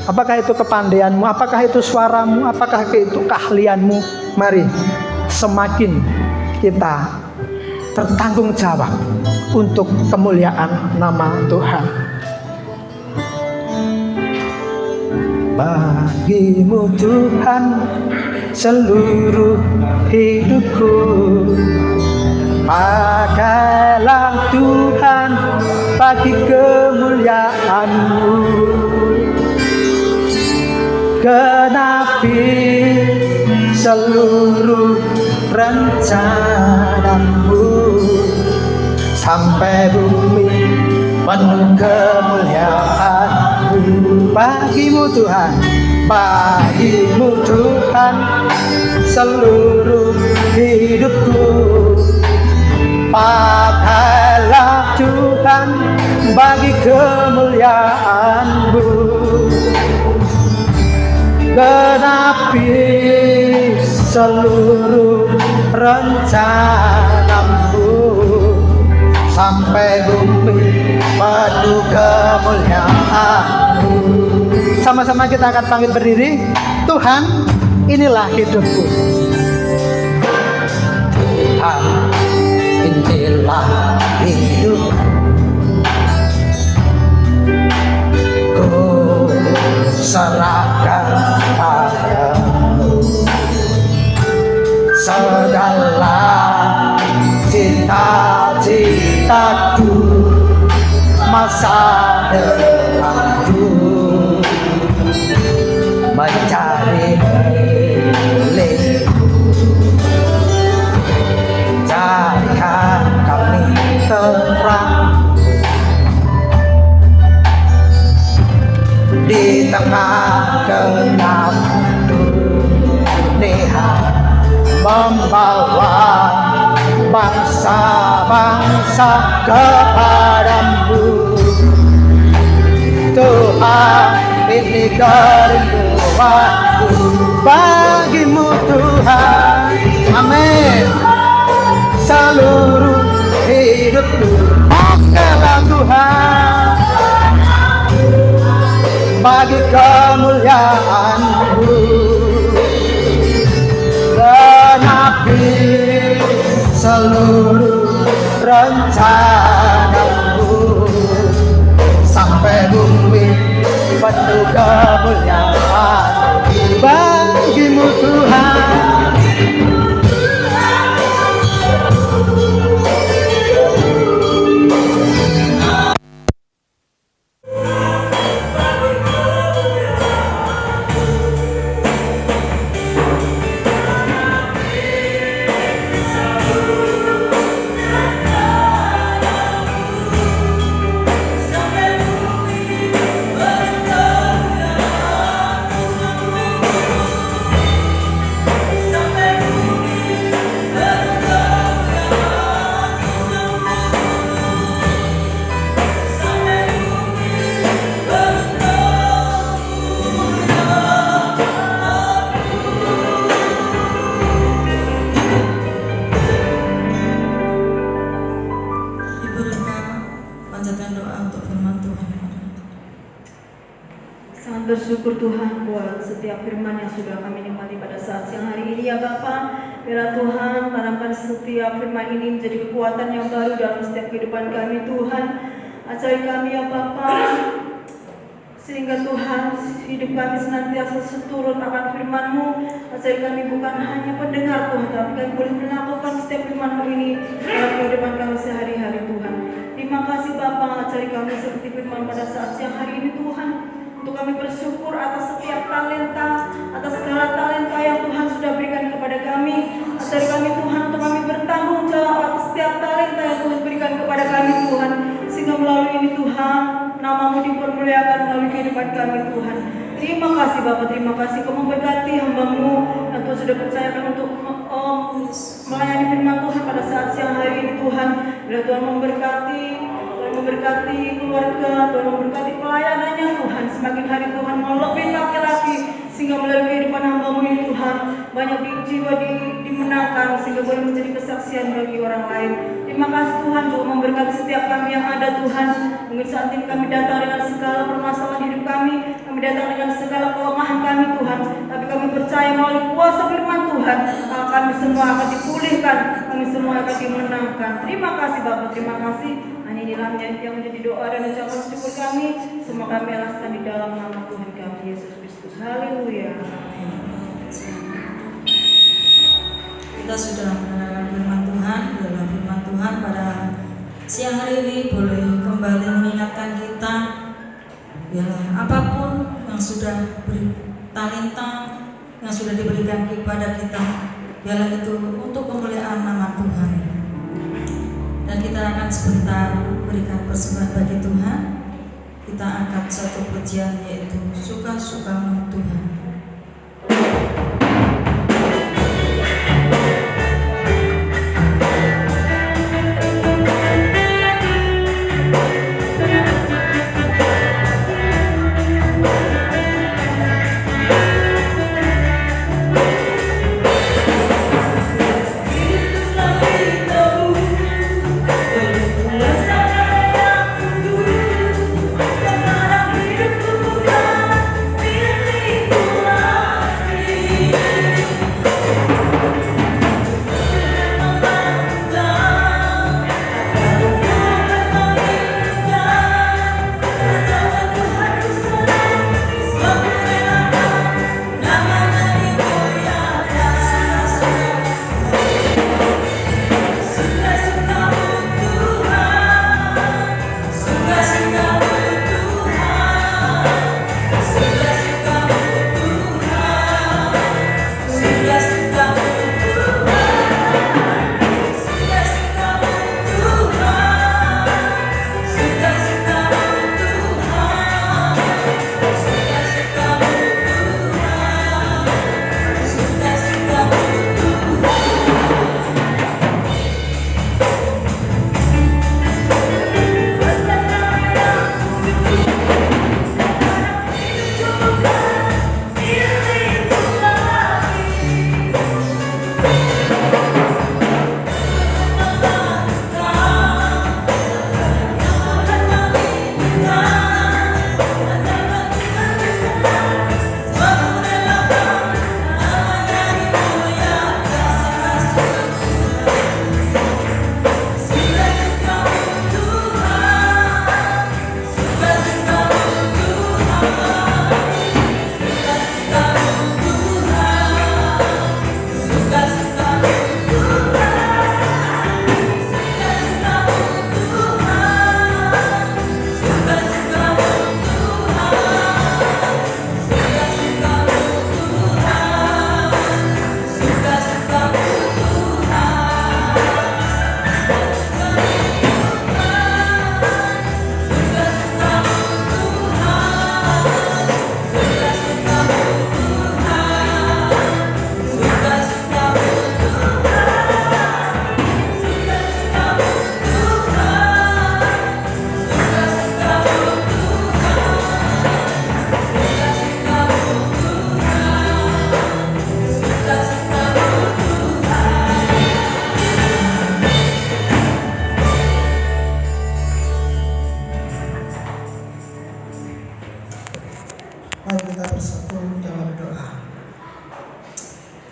Speaker 5: Apakah itu kepandaianmu? Apakah itu suaramu? Apakah itu keahlianmu? Mari semakin kita bertanggung jawab untuk kemuliaan nama Tuhan. Bagimu Tuhan seluruh hidupku, padalah Tuhan bagi kemuliaan-Mu. Genapi seluruh rencana-Mu, sampai bumi penuh kemuliaan-Mu. Bagimu Tuhan, bagimu Tuhan seluruh hidupku, padalah Tuhan bagi kemuliaan-Mu. Genapi seluruh rencana-Mu, sampai bumi penuh kemuliaan-Mu. Sama-sama kita akan panggil berdiri. Tuhan, inilah hidupku. Tuhan, inilah hidupku. Ku serahkan padamu segala cita-citaku, masa depanku, mencari milikmu. Jadikan kami terang di tengah gelap dunia, membawa bangsa-bangsa kepadamu. Tuhan, ini kerinduanku bagimu Tuhan. Amin. Seluruh hidupku pakailah Tuhan bagi kemuliaan-Mu. Genapi seluruh rencana-Mu, sampai bumi penuh kemuliaan bagimu Tuhan.
Speaker 6: Bersyukur Tuhan buat setiap firman yang sudah kami nikmati pada saat siang hari ini ya Bapa. Biarlah Tuhan tanamkan setiap firman ini menjadi kekuatan yang baru dalam setiap kehidupan kami Tuhan. Ajari kami ya Bapa, sehingga Tuhan hidup kami senantiasa seturut akan firman-Mu. Ajari kami bukan hanya pendengar Tuhan, tapi kami boleh melakukan setiap firman-Mu ini dalam kehidupan kami sehari-hari Tuhan. Terima kasih Bapa, ajari kami seperti firman pada saat siang hari ini Tuhan. Untuk kami bersyukur atas setiap talenta, atas segala talenta yang Tuhan sudah berikan kepada kami. Ajari kami Tuhan untuk kami bertanggung jawab atas setiap talenta yang Tuhan berikan kepada kami Tuhan. Sehingga melalui ini Tuhan, nama-Mu dipermuliakan melalui kehidupan kami Tuhan. Terima kasih Bapak, terima kasih Kau memberkati hamba-Mu yang Tuhan sudah percayakan untuk melayani firman Tuhan pada saat siang hari ini Tuhan. Bila Tuhan memberkati keluarga, Tuhan memberkati pelayanannya Tuhan. Semakin hari Tuhan mau lebih laki-laki, sehingga melalui kehidupan hamba-Mu ini Tuhan, banyak jiwa dimenangkan sehingga boleh menjadi kesaksian bagi orang lain. Terima kasih Tuhan, Tuhan memberkati setiap kami yang ada Tuhan. Mungkin saat ini kami datang dengan segala permasalahan hidup kami datang dengan segala kelemahan kami Tuhan, tapi kami percaya melalui kuasa firman Tuhan, kami semua akan dipulihkan, kami semua akan dimenangkan. Terima kasih Bapak, terima kasih. Hanya inilah yang menjadi doa dan ucapan syukur kami. Semua kami alaskan di dalam nama Tuhan kami Yesus Kristus. Haleluya.
Speaker 2: Kita sudah mendengarkan firman Tuhan. Dalam firman Tuhan pada siang hari ini boleh kembali mengingatkan kita, biarlah apapun yang sudah beri talenta yang sudah diberikan kepada kita, biarlah itu untuk kemuliaan nama Tuhan. Dan kita akan sebentar berikan persembahan bagi Tuhan. Kita angkat satu pujian, yaitu Suka-Sukamu Tuhan.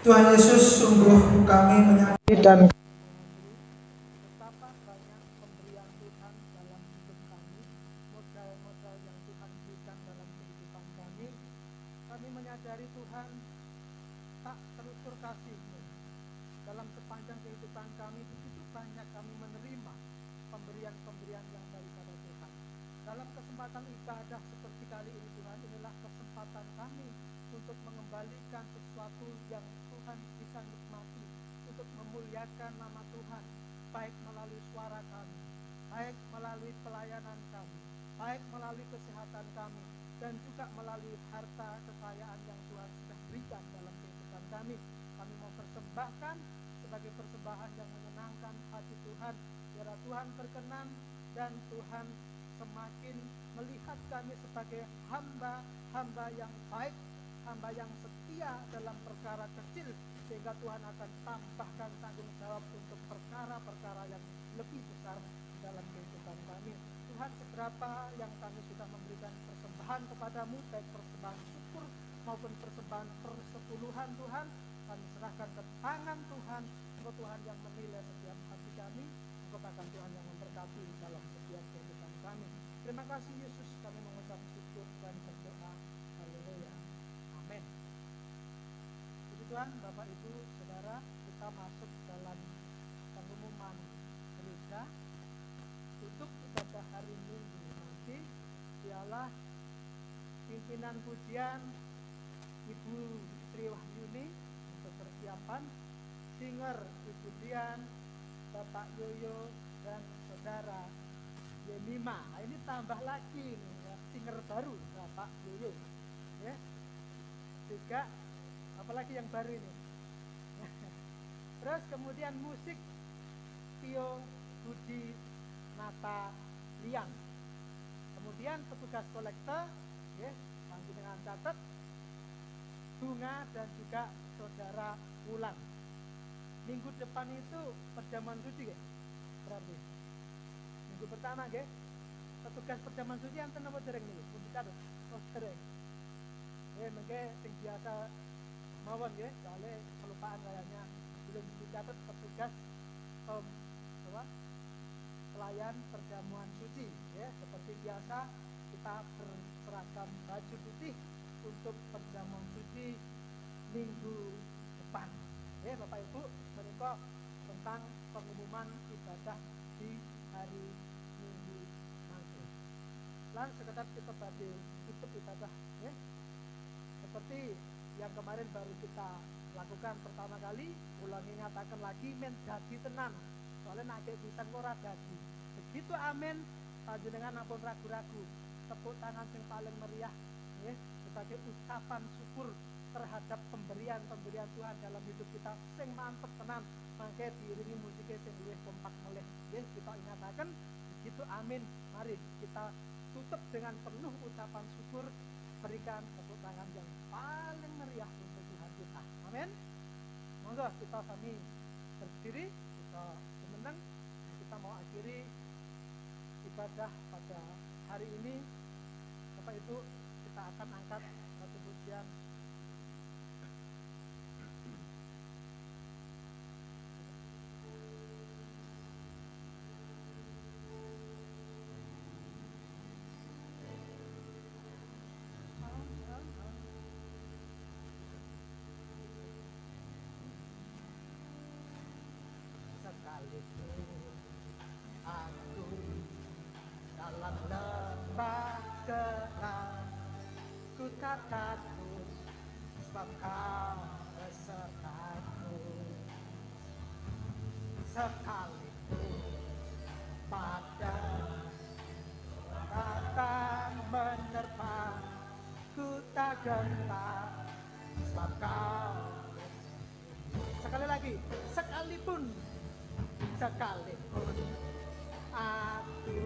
Speaker 5: Tuhan Yesus, sungguh kami menyadari dan betapa banyak pemberian Tuhan dalam hidup kami, modal-modal yang Tuhan berikan dalam kehidupan kami. Kami menyadari Tuhan tak terukur kasih-Mu. Dalam sepanjang kehidupan kami begitu banyak kami menerima pemberian-pemberian yang daripada Tuhan. Dalam kesempatan ibadah seperti kali ini Tuhan, inilah kesempatan kami untuk mengembalikan sesuatu yang Tuhan bisa nikmati, untuk memuliakan nama Tuhan, baik melalui suara kami, baik melalui pelayanan kami, baik melalui kesehatan kami, dan juga melalui harta kekayaan yang Tuhan sudah berikan dalam kehidupan kami. Kami mau persembahkan sebagai persembahan yang menyenangkan hati Tuhan. Biarlah Tuhan berkenan dan Tuhan semakin melihat kami sebagai hamba-hamba yang baik, hamba yang setia dalam perkara kecil, sehingga Tuhan akan tambahkan tanggung jawab untuk perkara-perkara yang lebih besar dalam kehidupan kami. Tuhan, seberapa yang kami sudah memberikan persembahan kepadamu, baik persembahan syukur maupun persembahan persepuluhan, Tuhan, kami serahkan ke tangan Tuhan. Engkau Tuhan yang menilai setiap hati kami, Engkau bahkan Tuhan yang memberkati dalam setiap kehidupan kami. Terima kasih Yesus, kami mengucap syukur dan berdoa. Haleluya. Amin. Jadi Tuhan, Bapak Ibu, Saudara, kita masuk dalam pengumuman gereja. Tutup ibadah hari Minggu nanti ialah pimpinan pujian Ibu Sri Wahyuni untuk persiapan, singer Ibu Dian, Bapak Yoyo, dan Saudara Yemima. Nah, ini tambah lagi nih, ya, singer baru Bapak Yoyo, ya. Juga apalagi yang baru ini. Terus kemudian musik Tio Budi Natalian. Kemudian petugas kolektor, ya, dengan catat Bunga dan juga Saudara Wulan. Minggu depan itu perjamuan suci, ya? Berarti minggu pertama, ya, petugas perjamuan suci yang tenang dereng nih, untuk catat, dereng. Ya, mungkin yang biasa mawon, ya, soalnya kelupaan kayaknya belum dicatat petugas pelayan perjamuan suci, ya. Seperti biasa kita berseragam baju putih untuk perjamuan suci minggu depan, ya Bapak Ibu. Berikut tentang pengumuman ibadah di hari Minggu nanti. Lalu sekedar kita badhe tutup ibadah, ya. Seperti yang kemarin baru kita lakukan pertama kali, ulangi nyatakan lagi menjadi tenan. Soalnya nak bisa ora dadi. Begitu amin, panjenengan ampun ragu-ragu, tepuk tangan yang paling meriah, ya, sebagai ucapan syukur terhadap pemberian Tuhan dalam hidup kita sing mantep tenan. Mangke diiringi musiknya sing luwih kompak meleh. Ya, kita nyatakan begitu amin. Mari kita tutup dengan penuh ucapan syukur, berikan tepuk tangan yang paling meriah untuk Tuhan kita. Amin. Monggo kita kami berdiri, kita semenang, kita mau akhiri ibadah pada hari ini. Bapak Ibu, kita akan angkat satu pujian. Sekalipun aku dalam lembah gelap, ku tak takut, sebab Kau besertaku. Sekalipun badai datang menerpa, ku tak gentar, sebab Kau. Sekali lagi, sekalipun aku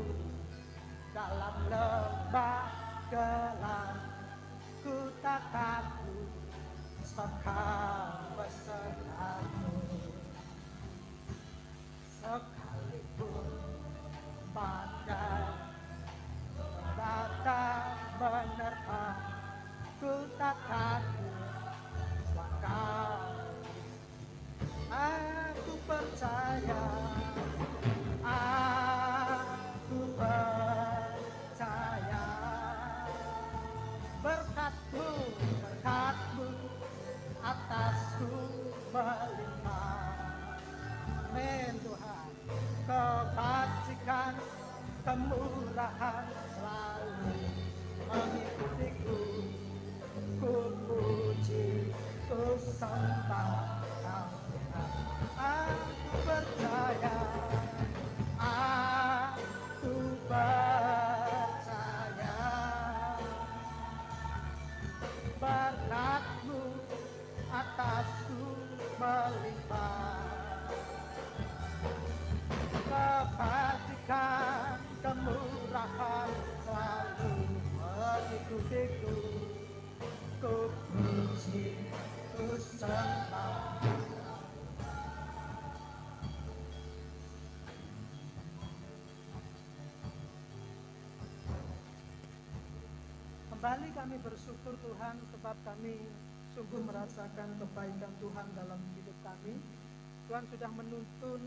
Speaker 5: dalam lembah gelap, ku tak takut, sebab Kau besertaku. Sekalipun badai datang menerpa, ku tak takut, sebab Kau. Aku percaya, aku percaya, berkat-Mu atasku melimpah. Amin Tuhan. Kebajikan, kemurahan selalu mengikutiku. Ku puji, ku sembah Tuhan. Aku percaya, aku percaya, berkat-Mu atasku melimpah. Kembali kami bersyukur Tuhan sebab kami sungguh merasakan kebaikan Tuhan dalam hidup kami. Tuhan sudah menuntun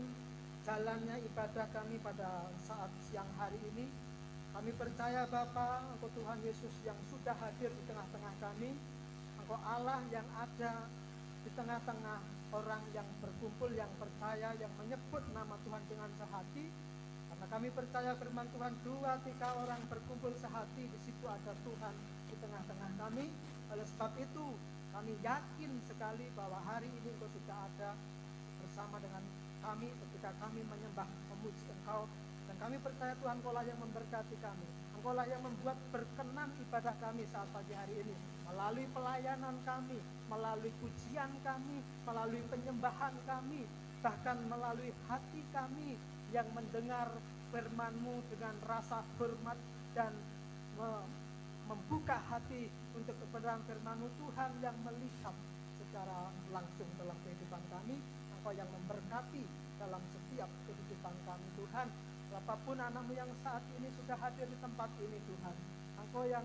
Speaker 5: jalannya ibadah kami pada saat siang hari ini. Kami percaya Bapa, Engkau Tuhan Yesus yang sudah hadir di tengah-tengah kami. Engkau Allah yang ada di tengah-tengah orang yang berkumpul, yang percaya, yang menyebut nama Tuhan dengan sehati. Karena kami percaya firman Tuhan, 2-3 orang berkumpul sehati, di situ ada Tuhan di tengah-tengah kami. Oleh sebab itu, kami yakin sekali bahwa hari ini Engkau sudah ada bersama dengan kami ketika kami menyembah, memuji Engkau. Dan kami percaya Tuhan, Engkau-lah yang memberkati kami. Engkau-lah yang membuat berkenan ibadah kami saat pagi hari ini. Melalui pelayanan kami, melalui pujian kami, melalui penyembahan kami, bahkan melalui hati kami yang mendengar firman-Mu dengan rasa hormat dan membuka hati untuk kebenaran firman-Mu. Tuhan yang melihat secara langsung dalam kehidupan kami. Engkau yang memberkati dalam setiap kehidupan kami Tuhan. Berapapun anak-Mu yang saat ini sudah hadir di tempat ini Tuhan, Engkau yang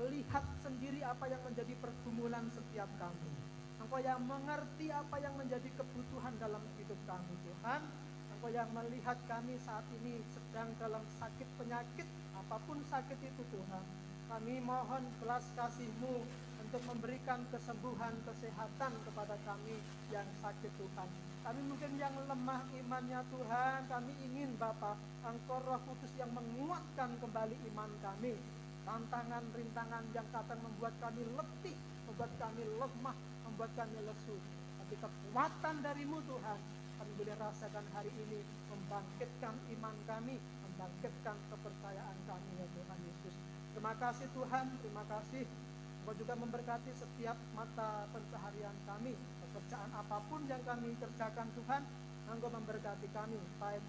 Speaker 5: melihat sendiri apa yang menjadi pergumulan setiap kami. Engkau yang mengerti apa yang menjadi kebutuhan dalam hidup kami Tuhan. Engkau yang melihat kami saat ini sedang dalam sakit penyakit, apapun sakit itu Tuhan. Kami mohon belas kasih-Mu untuk memberikan kesembuhan, kesehatan kepada kami yang sakit Tuhan. Kami mungkin yang lemah imannya Tuhan, kami ingin Bapa, Engkau Roh Kudus yang menguatkan kembali iman kami. Tantangan, rintangan yang kadang membuat kami letih, membuat kami lemah, membuat kami lesu. Tapi kekuatan dari-Mu Tuhan, kami boleh rasakan hari ini, membangkitkan iman kami, membangkitkan kepercayaan kami ya Tuhan Yesus. Terima kasih Tuhan, terima kasih. Engkau juga memberkati setiap mata pencaharian kami. Pekerjaan apapun yang kami kerjakan Tuhan, Engkau memberkati kami. Baik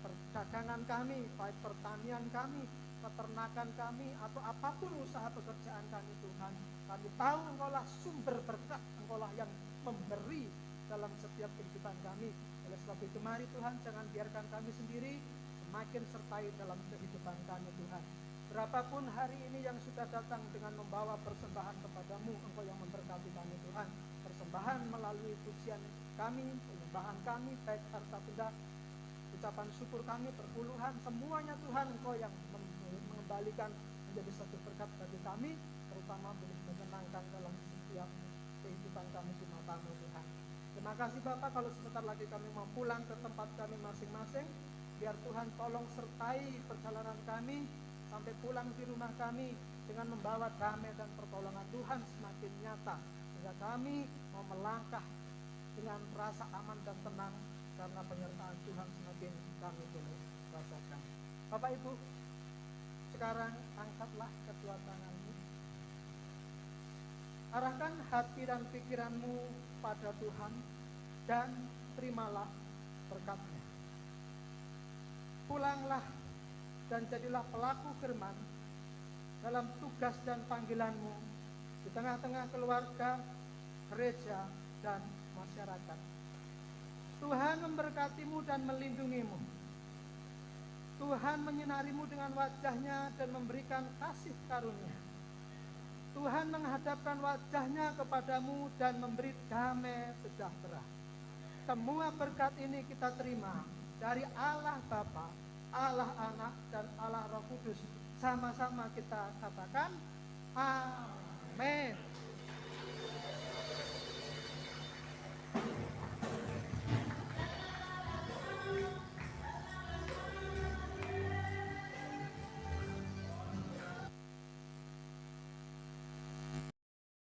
Speaker 5: perdagangan kami, baik pertanian kami, peternakan kami, atau apapun usaha pekerjaan kami Tuhan. Kami tahu Engkau-lah sumber berkat, Engkau-lah yang memberi dalam setiap kehidupan kami. Oleh sebab itu mari Tuhan, jangan biarkan kami sendiri, semakin sertai dalam kehidupan kami Tuhan. Berapapun hari ini yang sudah datang dengan membawa persembahan kepadamu, Engkau yang memberkati kami Tuhan. Persembahan melalui pujian kami, penyembahan kami, baik harta benda, ucapan syukur kami, perpuluhan, semuanya Tuhan Engkau yang mengembalikan menjadi satu berkat bagi kami, terutama boleh menyenangkan dalam setiap kehidupan kami di mata-Mu Tuhan. Terima kasih Bapak, kalau sebentar lagi kami mau pulang ke tempat kami masing-masing, biar Tuhan tolong sertai perjalanan kami sampai pulang di rumah kami dengan membawa damai dan pertolongan Tuhan semakin nyata, sehingga kami mau melangkah dengan rasa aman dan tenang karena penyertaan Tuhan semakin kami boleh rasakan. Bapak Ibu, sekarang angkatlah kedua tangan-Mu, arahkan hati dan pikiran-Mu pada Tuhan dan terimalah berkat-Nya. Pulanglah dan jadilah pelaku firman dalam tugas dan panggilan-Mu di tengah-tengah keluarga, gereja, dan masyarakat. Tuhan memberkati-Mu dan melindungi-Mu. Tuhan menyinari-Mu dengan wajah-Nya dan memberikan kasih karunia. Tuhan menghadapkan wajah-Nya kepadamu dan memberi damai sejahtera. Semua berkat ini kita terima dari Allah Bapa, Allah Anak, dan Allah Roh Kudus. Sama-sama kita katakan amin.